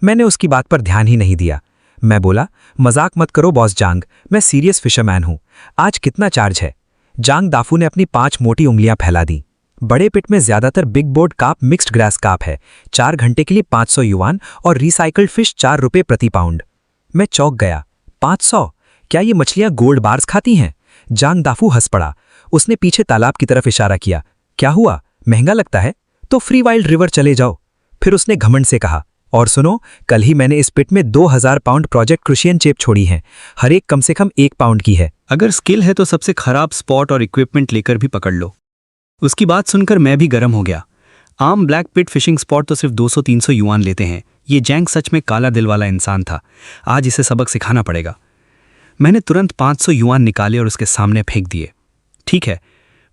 मैंने उसकी बात पर ध्यान ही नहीं दिया। मैं बोला, मजाक मत करो बॉस जांग, मैं सीरियस फिशरमैन हूं। आज कितना चार्ज है? जांग दाफू ने अपनी 5 मोटी उंगलियां फैला दी। बड़े पिट में ज्यादातर बिग बोर्ड काप मिक्स्ड ग्रास काप है। 4 घंटे के लिए 500 युआन और रिसाइकल्ड फिश 4 रुपये प्रति पाउंड। मैं चौंक गया। 500? क्या ये मछलियां गोल्ड बार्स खाती हैं? जांग दाफू हंस पड़ा। उसने पीछे तालाब की तरफ इशारा किया। क्या हुआ? महंगा लगता है तो फ्री वाइल्ड रिवर चले जाओ। फिर उसने घमंड से कहा, और सुनो, कल ही मैंने इस पिट में 2000 पाउंड प्रोजेक्ट क्रुशियन चेप छोड़ी हैं, हर एक कम से कम 1 पाउंड की है। अगर स्किल है तो सबसे खराब स्पॉट और इक्विपमेंट लेकर भी पकड़ लो। उसकी बात सुनकर मैं भी गर्म हो गया। आम ब्लैक पिट फिशिंग स्पॉट तो सिर्फ 200-300 युआन लेते हैं। ये जैंग सच में काला दिल वाला इंसान था। आज इसे सबक सिखाना पड़ेगा। मैंने तुरंत 500 युआन निकाले और उसके सामने फेंक दिए। ठीक है,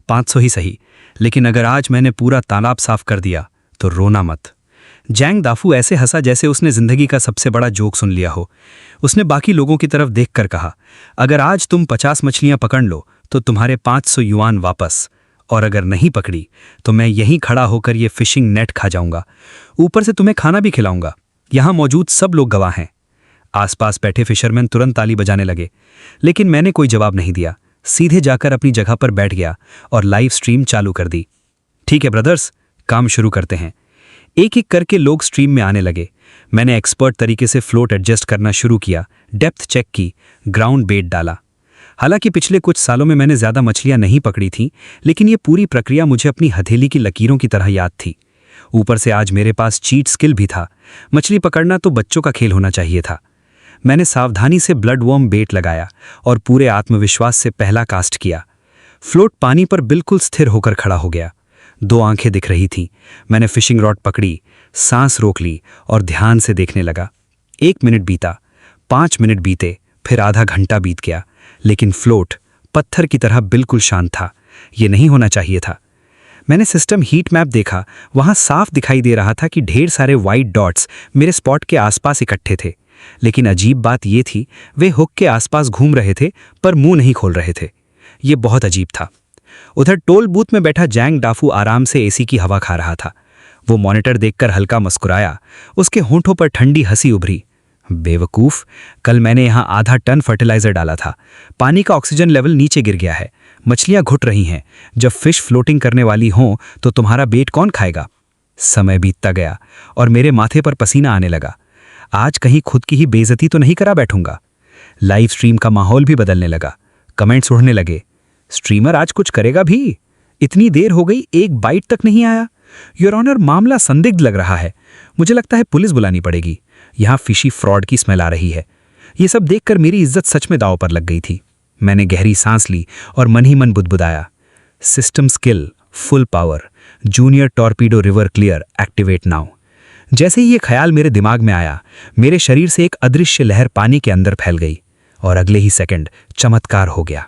500 ही सही, लेकिन अगर आज मैंने पूरा तालाब साफ कर दिया तो रोना मत। जैंग दाफू ऐसे हंसा जैसे उसने जिंदगी का सबसे बड़ा जोक सुन लिया हो। उसने बाकी लोगों की तरफ देखकर कहा, अगर आज तुम 50 मछलियां पकड़ लो तो तुम्हारे 500 युआन वापस, और अगर नहीं पकड़ी तो मैं यहीं खड़ा होकर ये फिशिंग नेट खा जाऊंगा। ऊपर से तुम्हें खाना भी खिलाऊंगा। यहां मौजूद सब लोग गवाह हैं। आसपास बैठे फिशरमैन तुरंत ताली बजाने लगे, लेकिन मैंने कोई जवाब नहीं दिया। सीधे जाकर अपनी जगह पर बैठ गया और लाइव स्ट्रीम चालू कर दी। ठीक है ब्रदर्स, काम शुरू करते हैं। एक एक करके लोग स्ट्रीम में आने लगे। मैंने एक्सपर्ट तरीके से फ्लोट एडजस्ट करना शुरू किया, डेप्थ चेक की, ग्राउंड बेट डाला। हालांकि पिछले कुछ सालों में मैंने ज़्यादा मछलियां नहीं पकड़ी थीं, लेकिन ये पूरी प्रक्रिया मुझे अपनी हथेली की लकीरों की तरह याद थी। ऊपर से आज मेरे पास चीट स्किल भी था। मछली पकड़ना तो बच्चों का खेल होना चाहिए था। मैंने सावधानी से ब्लड वर्म बेट लगाया और पूरे आत्मविश्वास से पहला कास्ट किया। फ्लोट पानी पर बिल्कुल स्थिर होकर खड़ा हो गया। 2 आंखें दिख रही थीं। मैंने फिशिंग रॉड पकड़ी, सांस रोक ली और ध्यान से देखने लगा। 1 मिनट बीता, 5 मिनट बीते, फिर आधा घंटा बीत गया, लेकिन फ्लोट पत्थर की तरह बिल्कुल शांत था। ये नहीं होना चाहिए था। मैंने सिस्टम हीट मैप देखा। वहां साफ दिखाई दे रहा था कि ढेर सारे वाइट डॉट्स मेरे स्पॉट के आसपास इकट्ठे थे। लेकिन अजीब बात यह थी, वे हुक के आसपास घूम रहे थे पर मुंह नहीं खोल रहे थे। ये बहुत अजीब था। उधर टोल बूथ में बैठा जैंग दाफू आराम से एसी की हवा खा रहा था। वो मॉनिटर देखकर हल्का मुस्कुराया। उसके होंठों पर ठंडी हंसी उभरी। बेवकूफ, कल मैंने यहां आधा टन फर्टिलाइजर डाला था। पानी का ऑक्सीजन लेवल नीचे गिर गया है। मछलियां घुट रही हैं। जब फिश फ्लोटिंग करने वाली हों तो तुम्हारा बेट कौन खाएगा? समय बीतता गया और मेरे माथे पर पसीना आने लगा। आज कहीं खुद की ही बेइज्जती तो नहीं करा बैठूंगा। लाइव स्ट्रीम का माहौल भी बदलने लगा। कमेंट्स उड़ने लगे, स्ट्रीमर आज कुछ करेगा भी? इतनी देर हो गई, एक बाइट तक नहीं आया। योर ऑनर, मामला संदिग्ध लग रहा है। मुझे लगता है पुलिस बुलानी पड़ेगी। यहां फिशी फ्रॉड की स्मेल आ रही है। ये सब देखकर मेरी इज्जत सच में दांव पर लग गई थी। मैंने गहरी सांस ली और मन ही मन बुदबुदाया, system skill, full power, junior torpedo river clear, activate now. जैसे ही ये ख्याल मेरे दिमाग में आया, मेरे शरीर से एक अदृश्य लहर पानी के अंदर फैल गई और अगले ही सेकंड चमत्कार हो गया।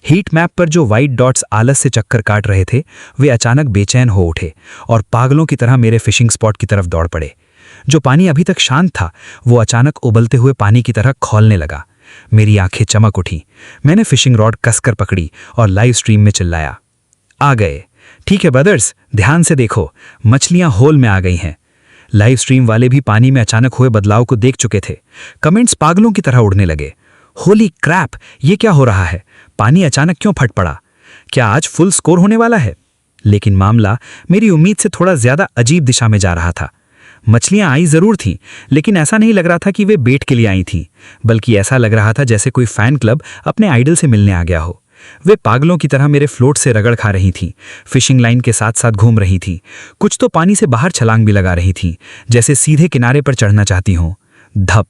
हीट मैप पर जो वाइट डॉट्स आलस से चक्कर काट रहे थे, वे अचानक बेचैन हो उठे और पागलों की तरह मेरे फिशिंग स्पॉट की तरफ दौड़ पड़े। जो पानी अभी तक शांत था, वो अचानक उबलते हुए पानी की तरह खौलने लगा। मेरी आंखें चमक उठी। मैंने फिशिंग रॉड कसकर पकड़ी और लाइव स्ट्रीम में चिल्लाया, आ गए। ठीक है ब्रदर्स, ध्यान से देखो, मछलियां होल में आ गई हैं। लाइव स्ट्रीम वाले भी पानी में अचानक हुए बदलाव को देख चुके थे। कमेंट्स पागलों की तरह उड़ने लगे। होली क्रैप, ये क्या हो रहा है? पानी अचानक क्यों फट पड़ा? क्या आज फुल स्कोर होने वाला है? लेकिन मामला मेरी उम्मीद से थोड़ा ज्यादा अजीब दिशा में जा रहा था। मछलियां आई जरूर थीं, लेकिन ऐसा नहीं लग रहा था कि वे बेट के लिए आई थीं, बल्कि ऐसा लग रहा था जैसे कोई फैन क्लब अपने आइडल से मिलने आ गया हो। वे पागलों की तरह मेरे फ्लोट से रगड़ खा रही थीं, फिशिंग लाइन के साथ साथ घूम रही थीं। कुछ तो पानी से बाहर छलांग भी लगा रही थीं, जैसे सीधे किनारे पर चढ़ना चाहती हों। धप,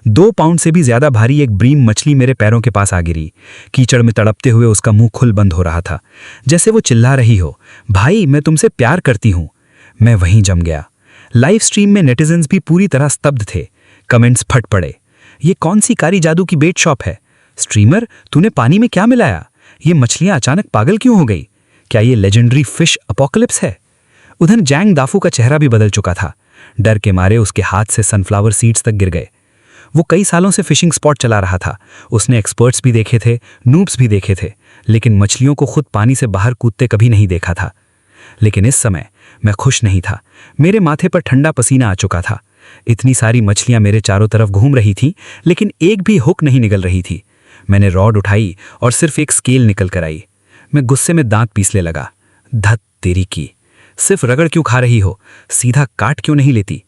2 पाउंड से भी ज्यादा भारी एक ब्रीम मछली मेरे पैरों के पास आ गिरी। कीचड़ में तड़पते हुए उसका मुंह खुल बंद हो रहा था, जैसे वो चिल्ला रही हो, भाई मैं तुमसे प्यार करती हूं। मैं वहीं जम गया। लाइव स्ट्रीम में नेटिजन्स भी पूरी तरह स्तब्ध थे। कमेंट्स फट पड़े, ये कौन सी कारी जादू की बेट शॉप है? स्ट्रीमर, तूने पानी में क्या मिलाया? ये मछलियां अचानक पागल क्यों हो गई? क्या ये लेजेंडरी फिश अपोकलिप्स है? उधर जैंग दाफू का चेहरा भी बदल चुका था। डर के मारे उसके हाथ से सनफ्लावर सीड्स तक गिर गए। वो कई सालों से फिशिंग स्पॉट चला रहा था। उसने एक्सपर्ट्स भी देखे थे, नूब्स भी देखे थे, लेकिन मछलियों को खुद पानी से बाहर कूदते कभी नहीं देखा था। लेकिन इस समय मैं खुश नहीं था। मेरे माथे पर ठंडा पसीना आ चुका था। इतनी सारी मछलियां मेरे चारों तरफ घूम रही थीं, लेकिन एक भी हुक नहीं निकल रही थी। मैंने रॉड उठाई और सिर्फ एक स्केल निकल कर आई। मैं गुस्से में दांत पीसने लगा। धत तेरी की, सिर्फ रगड़ क्यों खा रही हो? सीधा काट क्यों नहीं लेती?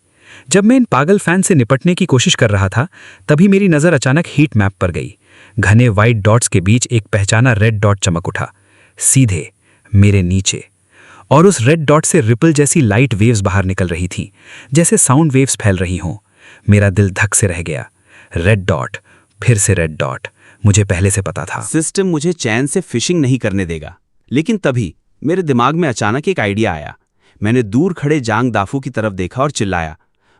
जब मैं इन पागल फैन से निपटने की कोशिश कर रहा था, तभी मेरी नजर अचानक हीट मैप पर गई। घने वाइट डॉट्स के बीच एक पहचाना रेड डॉट चमक उठा, सीधे मेरे नीचे। और उस रेड डॉट से रिपल जैसी लाइट वेव्स बाहर निकल रही थी, जैसे साउंड वेव्स फैल रही हों। मेरा दिल धक से रह गया। रेड डॉट, फिर से रेड डॉट। मुझे पहले से पता था। सिस्टम मुझे चैन से फिशिंग नहीं करने देगा। लेकिन तभी मेरे दिमाग में अचानक एक आइडिया आया। मैंने दूर खड़े जांग दाफू की तरफ देखा और चिल्लाया,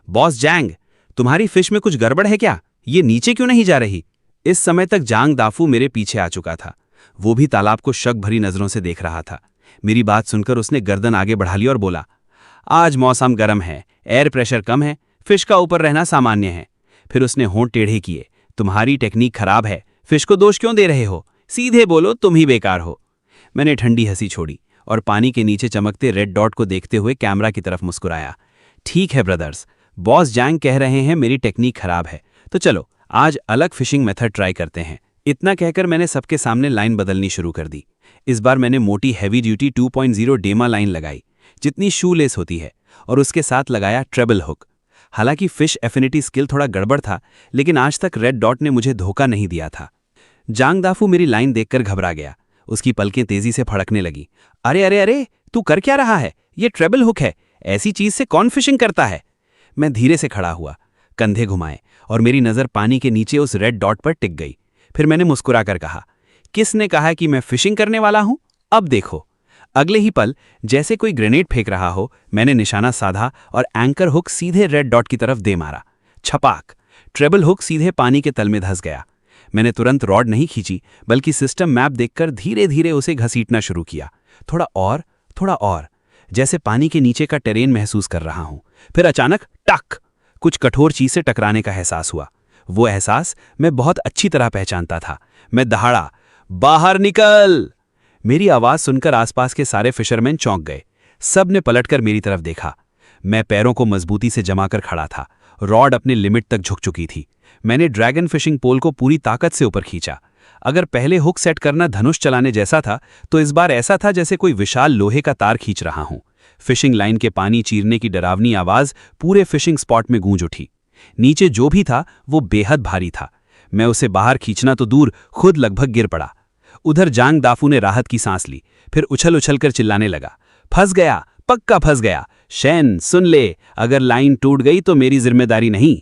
बॉस जैंग, तुम्हारी फिश में कुछ गड़बड़ है क्या? ये नीचे क्यों नहीं जा रही? इस समय तक जांग दाफू मेरे पीछे आ चुका था। वो भी तालाब को शक भरी नजरों से देख रहा था। मेरी बात सुनकर उसने गर्दन आगे बढ़ा ली और बोला, आज मौसम गर्म है, एयर प्रेशर कम है, फिश का ऊपर रहना सामान्य है। फिर उसने होंठ टेढ़े किए, तुम्हारी टेक्निक खराब है, फिश को दोष क्यों दे रहे हो? सीधे बोलो, तुम ही बेकार हो। मैंने ठंडी हंसी छोड़ी और पानी के नीचे चमकते रेड डॉट को देखते हुए कैमरा की तरफ मुस्कुराया। ठीक है ब्रदर्स, बॉस जैंग कह रहे हैं मेरी टेक्निक खराब है, तो चलो आज अलग फिशिंग मेथड ट्राई करते हैं। इतना कहकर मैंने सबके सामने लाइन बदलनी शुरू कर दी। इस बार मैंने मोटी हैवी ड्यूटी 2.0 डेमा लाइन लगाई, जितनी शू लेस होती है, और उसके साथ लगाया ट्रेबल हुक। हालांकि फिश एफिनिटी स्किल थोड़ा गड़बड़ था, लेकिन आज तक रेड डॉट ने मुझे धोखा नहीं दिया था। जांग दाफू मेरी लाइन देखकर घबरा गया। उसकी पलकें तेजी से फड़कने लगी। अरे अरे अरे, तू कर क्या रहा है? ये ट्रेबल हुक है, ऐसी चीज से कौन फिशिंग करता है? मैं धीरे से खड़ा हुआ, कंधे घुमाए, और मेरी नजर पानी के नीचे उस रेड डॉट पर टिक गई। फिर मैंने मुस्कुराकर कहा, किसने कहा कि मैं फिशिंग करने वाला हूं? अब देखो। अगले ही पल जैसे कोई ग्रेनेड फेंक रहा हो, मैंने निशाना साधा और एंकर हुक सीधे रेड डॉट की तरफ दे मारा। छपाक! ट्रेबल हुक सीधे पानी के तल में धंस गया। मैंने तुरंत रॉड नहीं खींची, बल्कि सिस्टम मैप देखकर धीरे धीरे उसे घसीटना शुरू किया। थोड़ा और, जैसे पानी के नीचे का टेरेन महसूस कर रहा हूं। फिर अचानक टक! कुछ कठोर चीज से टकराने का एहसास हुआ। वो एहसास मैं बहुत अच्छी तरह पहचानता था। मैं दहाड़ा, बाहर निकल! मेरी आवाज सुनकर आसपास के सारे फिशरमैन चौंक गए। सब ने पलटकर मेरी तरफ देखा। मैं पैरों को मजबूती से जमाकर खड़ा था। रॉड अपने लिमिट तक झुक चुकी थी। मैंने ड्रैगन फिशिंग पोल को पूरी ताकत से ऊपर खींचा। अगर पहले हुक सेट करना धनुष चलाने जैसा था, तो इस बार ऐसा था जैसे कोई विशाल लोहे का तार खींच रहा हूं। फिशिंग लाइन के पानी चीरने की डरावनी आवाज पूरे फिशिंग स्पॉट में गूंज उठी। नीचे जो भी था वो बेहद भारी था। मैं उसे बाहर खींचना तो दूर, खुद लगभग गिर पड़ा। उधर जांग दाफू ने राहत की सांस ली, फिर उछल उछल कर चिल्लाने लगा, फंस गया, पक्का फंस गया। शैन सुन ले, अगर लाइन टूट गई तो मेरी जिम्मेदारी नहीं।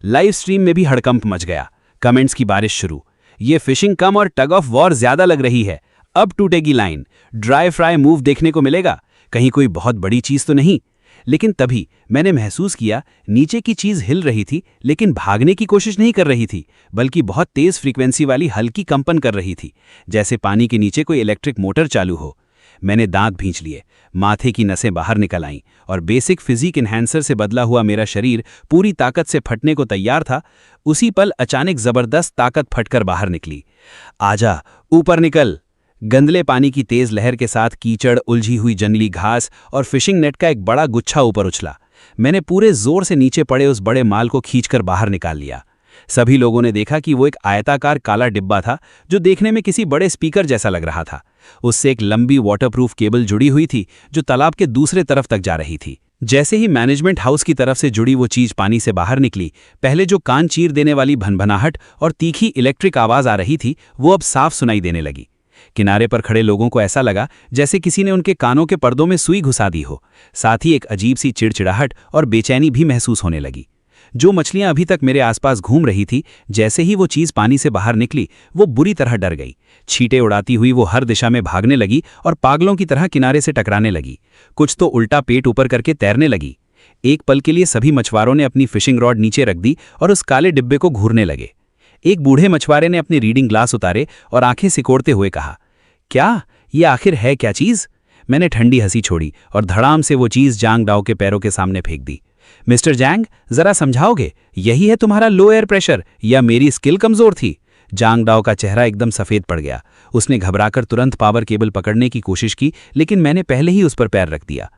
लाइव स्ट्रीम में भी हड़कंप मच गया। कमेंट्स की बारिश शुरू। ये फिशिंग कम और टग ऑफ वॉर ज्यादा लग रही है। अब टूटेगी लाइन, ड्राई फ्राई मूव देखने को मिलेगा। कहीं कोई बहुत बड़ी चीज तो नहीं? लेकिन तभी मैंने महसूस किया नीचे की चीज हिल रही थी, लेकिन भागने की कोशिश नहीं कर रही थी, बल्कि बहुत तेज फ्रीक्वेंसी वाली हल्की कंपन कर रही थी, जैसे पानी के नीचे कोई इलेक्ट्रिक मोटर चालू हो। मैंने दांत भींच लिए, माथे की नसें बाहर निकल आईं और बेसिक फिजिक इन्हेंसर से बदला हुआ मेरा शरीर पूरी ताकत से फटने को तैयार था। उसी पल अचानक जबरदस्त ताकत फटकर बाहर निकली। आजा, ऊपर निकल! गंदले पानी की तेज लहर के साथ कीचड़, उलझी हुई जंगली घास और फिशिंग नेट का एक बड़ा गुच्छा ऊपर उछला। मैंने पूरे जोर से नीचे पड़े उस बड़े माल को खींचकर बाहर निकाल लिया। सभी लोगों ने देखा कि वो एक आयताकार काला डिब्बा था, जो देखने में किसी बड़े स्पीकर जैसा लग रहा था। उससे एक लंबी वाटरप्रूफ केबल जुड़ी हुई थी, जो तालाब के दूसरे तरफ तक जा रही थी। जैसे ही मैनेजमेंट हाउस की तरफ से जुड़ी वो चीज पानी से बाहर निकली, पहले जो कान चीर देने वाली भनभनाहट और तीखी इलेक्ट्रिक आवाज आ रही थी, वो अब साफ सुनाई देने लगी। किनारे पर खड़े लोगों को ऐसा लगा जैसे किसी ने उनके कानों के पर्दों में सुई घुसा दी हो। साथ ही एक अजीब सी चिड़चिड़ाहट और बेचैनी भी महसूस होने लगी। जो मछलियां अभी तक मेरे आसपास घूम रही थी, जैसे ही वो चीज पानी से बाहर निकली, वो बुरी तरह डर गई। छींटे उड़ाती हुई वो हर दिशा में भागने लगी और पागलों की तरह किनारे से टकराने लगी। कुछ तो उल्टा पेट ऊपर करके तैरने लगी। एक पल के लिए सभी मछुआरों ने अपनी फिशिंग रॉड नीचे रख दी और उस काले डिब्बे को घूरने लगे। एक बूढ़े मछुआरे ने अपने रीडिंग ग्लास उतारे और आंखें सिकोड़ते हुए कहा, क्या ये आखिर है क्या चीज? मैंने ठंडी हंसी छोड़ी और धड़ाम से वो चीज जांग दाओ के पैरों के सामने फेंक दी। मिस्टर जैंग, जरा समझाओगे, यही है तुम्हारा लो एयर प्रेशर या मेरी स्किल कमजोर थी? जांग दाओ का चेहरा एकदम सफेद पड़ गया। उसने घबराकर तुरंत पावर केबल पकड़ने की कोशिश की, लेकिन मैंने पहले ही उस पर पैर रख दिया।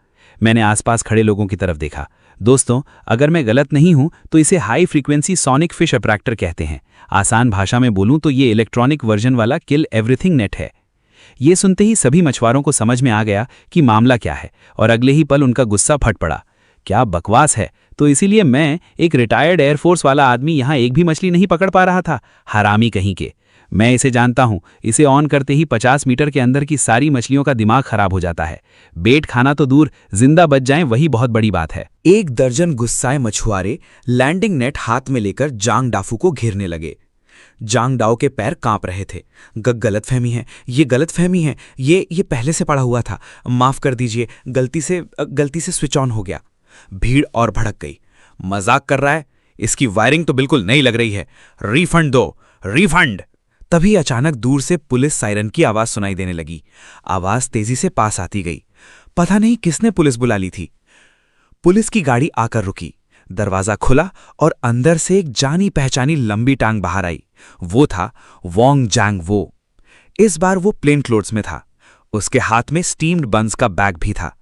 मैंने आसपास खड़े लोगों की तरफ देखा। दोस्तों, अगर मैं गलत नहीं हूं तो इसे high frequency sonic fish attractor कहते हैं। आसान भाषा में बोलूं तो ये इलेक्ट्रॉनिक वर्जन वाला किल एवरीथिंग नेट है। ये सुनते ही सभी मछुआरों को समझ में आ गया कि मामला क्या है, और अगले ही पल उनका गुस्सा फट पड़ा। क्या बकवास है! तो इसीलिए मैं, एक रिटायर्ड एयरफोर्स वाला आदमी, यहाँ एक भी मछली नहीं पकड़ पा रहा था? हरामी कहीं के! मैं इसे जानता हूं, इसे ऑन करते ही 50 मीटर के अंदर की सारी मछलियों का दिमाग खराब हो जाता है। बेट खाना तो दूर, जिंदा बच जाएं वही बहुत बड़ी बात है। 1 दर्जन गुस्साए मछुआरे लैंडिंग नेट हाथ में लेकर जांग डाफू को घेरने लगे। जांग डाओ के पैर कांप रहे थे। गलतफहमी है, ये गलतफहमी है, ये पहले से पड़ा हुआ था, माफ कर दीजिए, गलती से स्विच ऑन हो गया। भीड़ और भड़क गई। मजाक कर रहा है, इसकी वायरिंग तो बिल्कुल नई लग रही है, रिफंड दो, रिफंड। तभी अचानक दूर से पुलिस सायरन की आवाज सुनाई देने लगी। आवाज तेजी से पास आती गई। पता नहीं किसने पुलिस बुला ली थी। पुलिस की गाड़ी आकर रुकी, दरवाजा खुला और अंदर से एक जानी पहचानी लंबी टांग बाहर आई। वो था वोंग जैंग वो। इस बार वो प्लेन क्लोथ्स में था। उसके हाथ में स्टीम्ड बंस का बैग भी था।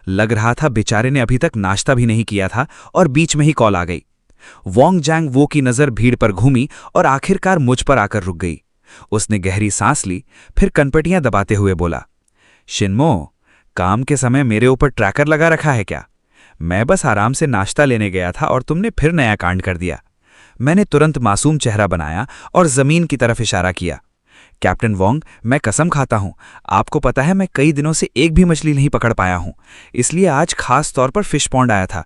लग रहा था बेचारे ने अभी तक नाश्ता भी नहीं किया था और बीच में ही कॉल आ गई। वोंग जैंग वो की नजर भीड़ पर घूमी और आखिरकार मुझ पर आकर रुक गई। उसने गहरी सांस ली, फिर कनपटियां दबाते हुए बोला, शिन्मो, काम के समय मेरे ऊपर ट्रैकर लगा रखा है क्या? मैं बस आराम से नाश्ता लेने गया था और तुमने फिर नया कांड कर दिया। मैंने तुरंत मासूम चेहरा बनाया और जमीन की तरफ इशारा किया। कैप्टन वोंग, मैं कसम खाता हूं, आपको पता है मैं कई दिनों से एक भी मछली नहीं पकड़ पाया हूं, इसलिए आज खास तौर पर फिश पॉन्ड आया था।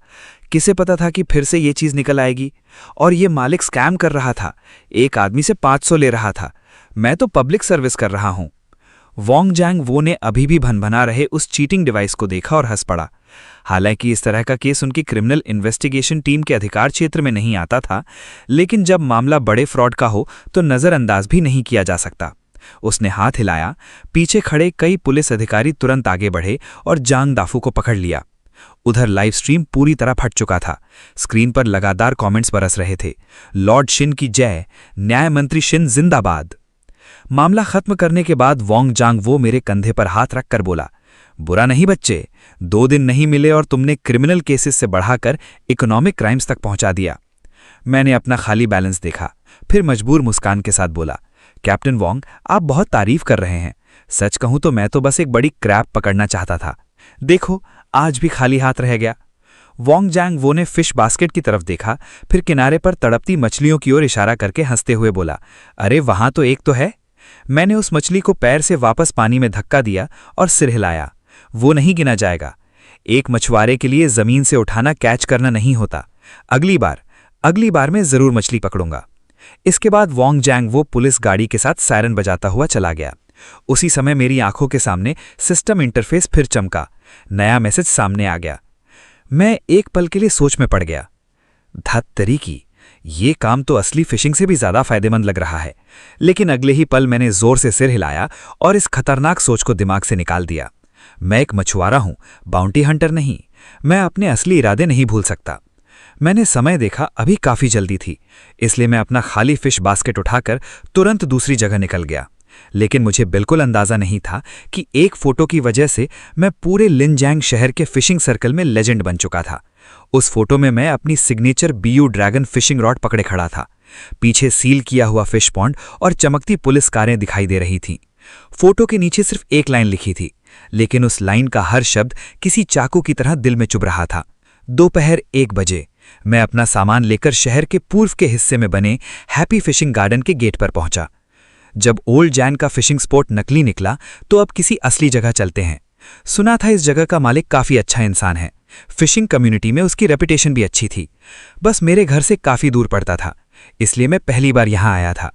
किसे पता था कि फिर से ये चीज निकल आएगी? और ये मालिक स्कैम कर रहा था, एक आदमी से 500 ले रहा था। मैं तो पब्लिक सर्विस कर रहा हूं। वोंग जैंग वो ने अभी भी भनभना रहे उस चीटिंग डिवाइस को देखा और हंस पड़ा। हालांकि इस तरह का केस उनकी क्रिमिनल इन्वेस्टिगेशन टीम के अधिकार क्षेत्र में नहीं आता था, लेकिन जब मामला बड़े फ्रॉड का हो तो नजरअंदाज भी नहीं किया जा सकता। उसने हाथ हिलाया। पीछे खड़े कई पुलिस अधिकारी तुरंत आगे बढ़े और जांग दाफू को पकड़ लिया। उधर लाइव स्ट्रीम पूरी तरह फट चुका था। स्क्रीन पर लगातार कमेंट्स बरस रहे थे, लॉर्ड शिन की जय, न्याय मंत्री शिन जिंदाबाद। मामला खत्म करने के बाद वोंग जांग वो मेरे कंधे पर हाथ रखकर बोला, बुरा नहीं बच्चे, 2 दिन नहीं मिले और तुमने क्रिमिनल केसेस से बढ़ाकर इकोनॉमिक क्राइम्स तक पहुंचा दिया। मैंने अपना खाली बैलेंस देखा, फिर मजबूर मुस्कान के साथ बोला, कैप्टन वोंग, आप बहुत तारीफ कर रहे हैं। सच कहूं तो मैं तो बस एक बड़ी क्रैब पकड़ना चाहता था। देखो, आज भी खाली हाथ रह गया। वोंग जैंग वो ने फिश बास्केट की तरफ देखा, फिर किनारे पर तड़पती मछलियों की ओर इशारा करके हंसते हुए बोला, अरे वहां तो एक तो है। मैंने उस मछली को पैर से वापस पानी में धक्का दिया और सिर हिलाया। वो नहीं गिना जाएगा। एक मछुआरे के लिए जमीन से उठाना कैच करना नहीं होता। अगली बार मैं जरूर मछली पकड़ूंगा। इसके बाद वोंग जैंग वो पुलिस गाड़ी के साथ सायरन बजाता हुआ चला गया। उसी समय मेरी आंखों के सामने सिस्टम इंटरफेस फिर चमका। नया मैसेज सामने आ गया। मैं एक पल के लिए सोच में पड़ गया। धत्तरी की, ये काम तो असली फिशिंग से भी ज्यादा फायदेमंद लग रहा है। लेकिन अगले ही पल मैंने जोर से सिर हिलाया और इस खतरनाक सोच को दिमाग से निकाल दिया। मैं एक मछुआरा हूं, बाउंटी हंटर नहीं। मैं अपने असली इरादे नहीं भूल सकता। मैंने समय देखा, अभी काफी जल्दी थी, इसलिए मैं अपना खाली फिश बास्केट उठाकर तुरंत दूसरी जगह निकल गया। लेकिन मुझे बिल्कुल अंदाजा नहीं था कि एक फोटो की वजह से मैं पूरे लिनजैंग शहर के फिशिंग सर्कल में लेजेंड बन चुका था। उस फोटो में मैं अपनी signature BU dragon fishing rod पकड़े खड़ा था। पीछे सील किया हुआ फिश पॉन्ड और चमकती पुलिस कारें दिखाई दे रही थीं। फोटो के नीचे सिर्फ एक लाइन लिखी थी, लेकिन उस लाइन का हर शब्द किसी चाकू की तरह दिल में चुभ रहा था। दोपहर 1 बजे मैं अपना सामान लेकर शहर के पूर्व के हिस्से में बने हैप्पी फिशिंग गार्डन के गेट पर पहुंचा। जब ओल्ड जैन का फिशिंग स्पॉट नकली निकला तो अब किसी असली जगह चलते हैं। सुना था इस जगह का मालिक काफी अच्छा इंसान है। फिशिंग कम्युनिटी में उसकी रेपुटेशन भी अच्छी थी। बस मेरे घर से काफी दूर पड़ता था, इसलिए मैं पहली बार यहां आया था।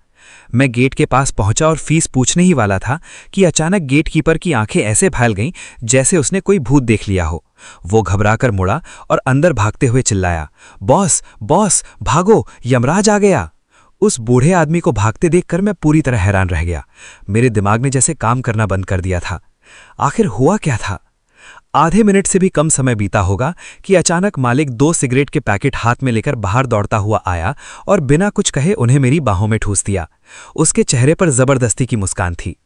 मैं गेट के पास पहुंचा और फीस पूछने ही वाला था कि अचानक गेटकीपर की आंखें ऐसे फैल गईं जैसे उसने कोई भूत देख लिया हो। वो घबराकर मुड़ा और अंदर भागते हुए चिल्लाया, बॉस बॉस भागो, यमराज आ गया। उस बूढ़े आदमी को भागते देखकर मैं पूरी तरह हैरान रह गया। मेरे दिमाग ने जैसे काम करना बंद कर दिया था। आखिर हुआ क्या था? आधे मिनट से भी कम समय बीता होगा कि अचानक मालिक 2 सिगरेट के पैकेट हाथ में लेकर बाहर दौड़ता हुआ आया और बिना कुछ कहे उन्हें मेरी बाहों में ठूस दिया। उसके चेहरे पर जबरदस्ती की मुस्कान थी।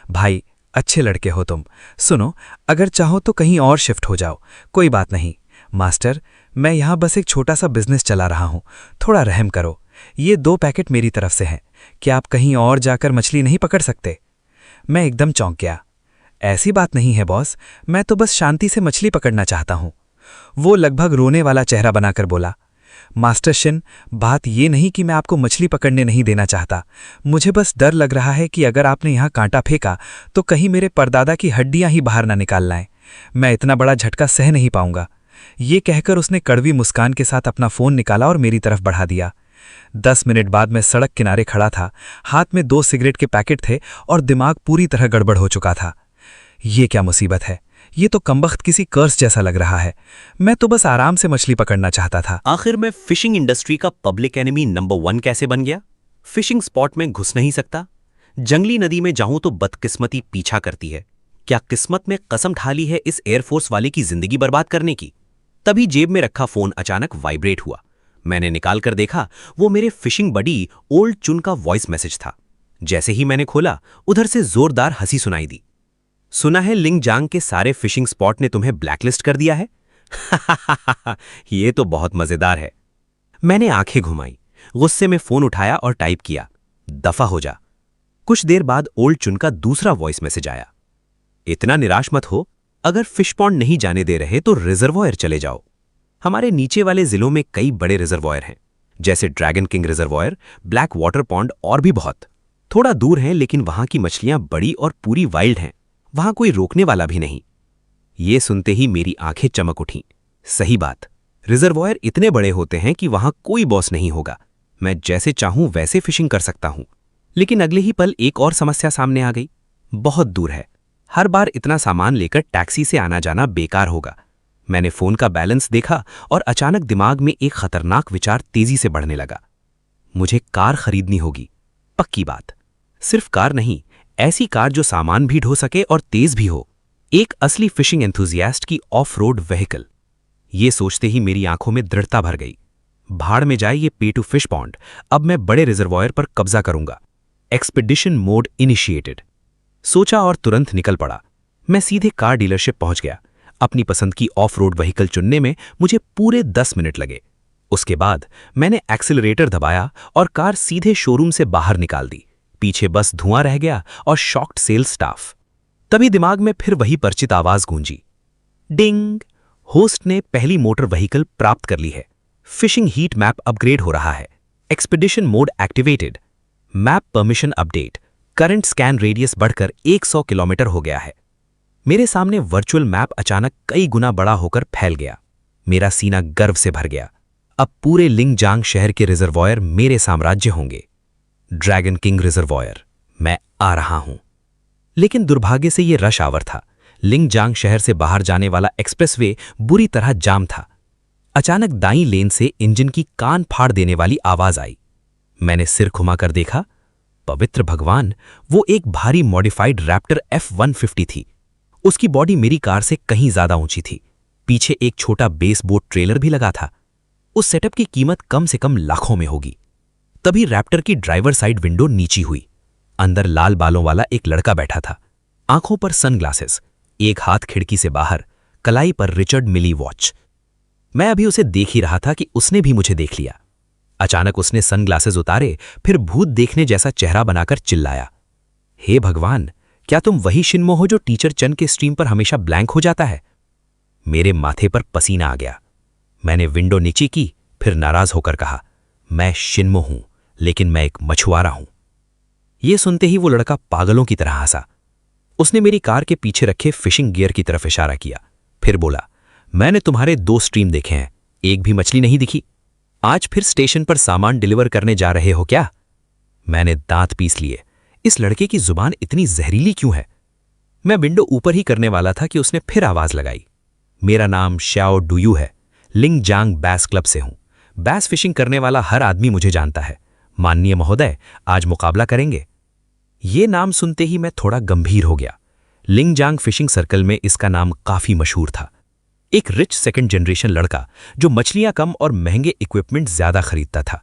भाई, अच्छे लड़के हो तुम। सुनो, अगर चाहो तो कहीं और शिफ्ट हो जाओ, कोई बात नहीं। मास्टर, मैं यहां बस एक छोटा सा बिजनेस चला रहा हूं, थोड़ा रहम करो। ये 2 पैकेट मेरी तरफ से हैं। क्या आप कहीं और जाकर मछली नहीं पकड़ सकते? मैं एकदम चौंक गया। ऐसी बात नहीं है बॉस, मैं तो बस शांति से मछली पकड़ना चाहता हूं। वो लगभग रोने वाला चेहरा बनाकर बोला, मास्टर शिन, बात ये नहीं कि मैं आपको मछली पकड़ने नहीं देना चाहता। मुझे बस डर लग रहा है कि अगर आपने यहाँ कांटा फेंका तो कहीं मेरे परदादा की हड्डियां ही बाहर ना निकाल लाएं। मैं इतना बड़ा झटका सह नहीं पाऊंगा। ये कहकर उसने कड़वी मुस्कान के साथ अपना फोन निकाला और मेरी तरफ बढ़ा दिया। 10 मिनट बाद मैं सड़क किनारे खड़ा था। हाथ में 2 सिगरेट के पैकेट थे और दिमाग पूरी तरह गड़बड़ हो चुका था। ये क्या मुसीबत है? ये तो कमबख्त किसी कर्स जैसा लग रहा है। मैं तो बस आराम से मछली पकड़ना चाहता था। आखिर में फिशिंग इंडस्ट्री का पब्लिक एनिमी नंबर 1 कैसे बन गया? फिशिंग स्पॉट में घुस नहीं सकता, जंगली नदी में जाऊं तो बदकिस्मती पीछा करती है। क्या किस्मत में कसम ढाली है इस एयरफोर्स वाले की जिंदगी बर्बाद करने की? तभी जेब में रखा फोन अचानक वाइब्रेट हुआ। मैंने निकाल कर देखा, वो मेरे फिशिंग बडी ओल्ड चुन का वॉइस मैसेज था। जैसे ही मैंने खोला, उधर से जोरदार हंसी सुनाई दी। सुना है लिंगजांग के सारे फिशिंग स्पॉट ने तुम्हें ब्लैकलिस्ट कर दिया है? ये तो बहुत मजेदार है। मैंने आंखें घुमाई, गुस्से में फोन उठाया और टाइप किया, दफा हो जा। कुछ देर बाद ओल्ड चुन का दूसरा वॉइस मैसेज आया। इतना निराश मत हो, अगर फिश पॉन्ड नहीं जाने दे रहे तो रिजर्वॉयर चले जाओ। हमारे नीचे वाले जिलों में कई बड़े रिजर्वॉयर हैं, जैसे dragon king reservoir, black water pond और भी बहुत। थोड़ा दूर हैं, लेकिन वहां की मछलियां बड़ी और पूरी वाइल्ड हैं। वहां कोई रोकने वाला भी नहीं। ये सुनते ही मेरी आंखें चमक उठीं। सही बात, रिजर्वॉयर इतने बड़े होते हैं कि वहां कोई बॉस नहीं होगा। मैं जैसे चाहूं वैसे फिशिंग कर सकता हूं। लेकिन अगले ही पल एक और समस्या सामने आ गई। बहुत दूर है, हर बार इतना सामान लेकर टैक्सी से आना जाना बेकार होगा। मैंने फोन का बैलेंस देखा और अचानक दिमाग में एक खतरनाक विचार तेजी से बढ़ने लगा। मुझे कार खरीदनी होगी। पक्की बात, सिर्फ कार नहीं, ऐसी कार जो सामान भी ढो सके और तेज भी हो। एक असली फिशिंग एंथुजियास्ट की ऑफ रोड व्हीकल। ये सोचते ही मेरी आंखों में दृढ़ता भर गई। भाड़ में जाए ये पे टू फिश पॉन्ड, अब मैं बड़े रिजर्वॉयर पर कब्जा करूंगा। एक्सपेडिशन मोड इनिशिएटेड, सोचा और तुरंत निकल पड़ा। मैं सीधे कार डीलरशिप पहुंच गया। अपनी पसंद की ऑफ रोड व्हीकल चुनने में मुझे पूरे 10 मिनट लगे। उसके बाद मैंने एक्सीलरेटर दबाया और कार सीधे शोरूम से बाहर निकाल दी। पीछे बस धुआं रह गया और शॉक्ड सेल्स स्टाफ। तभी दिमाग में फिर वही परिचित आवाज गूंजी, डिंग। होस्ट ने पहली मोटर व्हीकल प्राप्त कर ली है। फिशिंग हीट मैप अपग्रेड हो रहा है। Expedition mode activated. Map permission update. Current scan radius बढ़कर 100 किलोमीटर हो गया है। मेरे सामने वर्चुअल मैप अचानक कई गुना बड़ा होकर फैल गया। मेरा सीना गर्व से भर गया। अब पूरे लिंगजांग शहर के रिजर्वॉयर मेरे साम्राज्य होंगे। ड्रैगन किंग रिजर्वॉयर, मैं आ रहा हूं। लेकिन दुर्भाग्य से यह रश आवर था। लिंगजांग शहर से बाहर जाने वाला एक्सप्रेसवे बुरी तरह जाम था। अचानक दाईं लेन से इंजन की कान फाड़ देने वाली आवाज आई। मैंने सिर घुमाकर देखा। पवित्र भगवान, वो एक भारी मॉडिफाइड रैप्टर F-150 थी। उसकी बॉडी मेरी कार से कहीं ज्यादा ऊंची थी। पीछे एक छोटा बेस बोट ट्रेलर भी लगा था। उस सेटअप की कीमत कम से कम लाखों में होगी। तभी रैप्टर की ड्राइवर साइड विंडो नीची हुई। अंदर लाल बालों वाला एक लड़का बैठा था, आंखों पर सनग्लासेस, एक हाथ खिड़की से बाहर, कलाई पर रिचर्ड मिली वॉच। मैं अभी उसे देख ही रहा था कि उसने भी मुझे देख लिया। अचानक उसने सनग्लासेस उतारे, फिर भूत देखने जैसा चेहरा बनाकर चिल्लाया, हे भगवान, क्या तुम वही शिन्मो हो जो टीचर चन के स्ट्रीम पर हमेशा ब्लैंक हो जाता है? मेरे माथे पर पसीना आ गया। मैंने विंडो नीची की, फिर नाराज होकर कहा, मैं शिन्मो हूं, लेकिन मैं एक मछुआरा हूं। यह सुनते ही वो लड़का पागलों की तरह हंसा। उसने मेरी कार के पीछे रखे फिशिंग गियर की तरफ इशारा किया, फिर बोला, मैंने तुम्हारे 2 स्ट्रीम देखे हैं, एक भी मछली नहीं दिखी। आज फिर स्टेशन पर सामान डिलीवर करने जा रहे हो क्या? मैंने दांत पीस लिए। इस लड़के की जुबान इतनी जहरीली क्यों है? मैं विंडो ऊपर ही करने वाला था कि उसने फिर आवाज लगाई, मेरा नाम श्याओ डुयू है, लिंगजांग बैस क्लब से हूं। बैस फिशिंग करने वाला हर आदमी मुझे जानता है। माननीय महोदय, आज मुकाबला करेंगे। ये नाम सुनते ही मैं थोड़ा गंभीर हो गया। लिंगजांग फिशिंग सर्कल में इसका नाम काफी मशहूर था। एक रिच सेकंड जनरेशन लड़का जो मछलियां कम और महंगे इक्विपमेंट ज्यादा खरीदता था।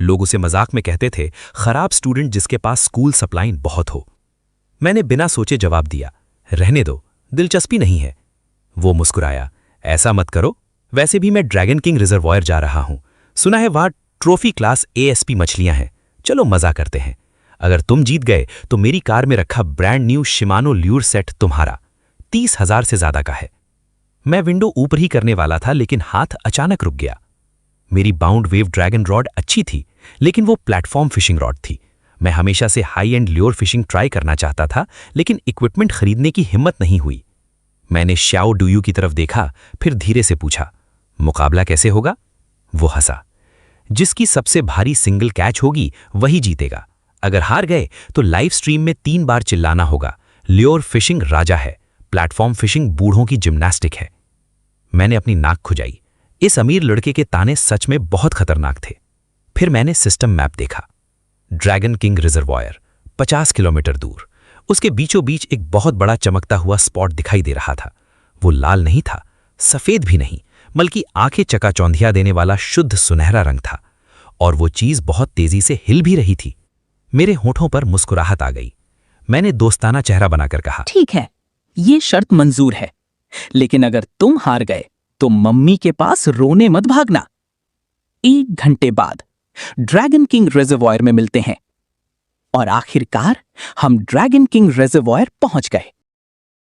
लोग उसे मजाक में कहते थे, खराब स्टूडेंट जिसके पास स्कूल सप्लाई बहुत हो। मैंने बिना सोचे जवाब दिया, रहने दो, दिलचस्पी नहीं है। वो मुस्कुराया, ऐसा मत करो, वैसे भी मैं ड्रैगन किंग रिजर्वॉयर जा रहा हूं। सुना है वहां ट्रॉफी क्लास ASP मछलियां हैं, चलो मजा करते हैं। अगर तुम जीत गए तो मेरी कार में रखा brand new Shimano lure set तुम्हारा, 30,000 से ज्यादा का है। मैं विंडो ऊपर ही करने वाला था, लेकिन हाथ अचानक रुक गया। मेरी बाउंड वेव ड्रैगन रॉड अच्छी थी, लेकिन वो प्लेटफॉर्म फिशिंग रॉड थी। मैं हमेशा से high and lure fishing try करना चाहता था, लेकिन इक्विपमेंट खरीदने की हिम्मत नहीं हुई। मैंने श्याओ डुयू की तरफ देखा, फिर धीरे से पूछा, मुकाबला कैसे होगा? वो हंसा। जिसकी सबसे भारी सिंगल कैच होगी वही जीतेगा। अगर हार गए तो लाइव स्ट्रीम में 3 बार चिल्लाना होगा, ल्योर फिशिंग राजा है, प्लेटफॉर्म फिशिंग बूढ़ों की जिम्नास्टिक है। मैंने अपनी नाक खुजाई। इस अमीर लड़के के ताने सच में बहुत खतरनाक थे। फिर मैंने सिस्टम मैप देखा। ड्रैगन किंग रिजर्वायर 50 किलोमीटर दूर, उसके बीचों बीच एक बहुत बड़ा चमकता हुआ स्पॉट दिखाई दे रहा था। वो लाल नहीं था, सफेद भी नहीं, बल्कि आंखें चकाचौंधिया देने वाला शुद्ध सुनहरा रंग था, और वो चीज बहुत तेजी से हिल भी रही थी। मेरे होठों पर मुस्कुराहट आ गई। मैंने दोस्ताना चेहरा बनाकर कहा, ठीक है, ये शर्त मंजूर है, लेकिन अगर तुम हार गए तो मम्मी के पास रोने मत भागना। 1 घंटे बाद ड्रैगन किंग रिजर्वायर में मिलते हैं। और आखिरकार हम ड्रैगन किंग रिजर्वायर पहुंच गए।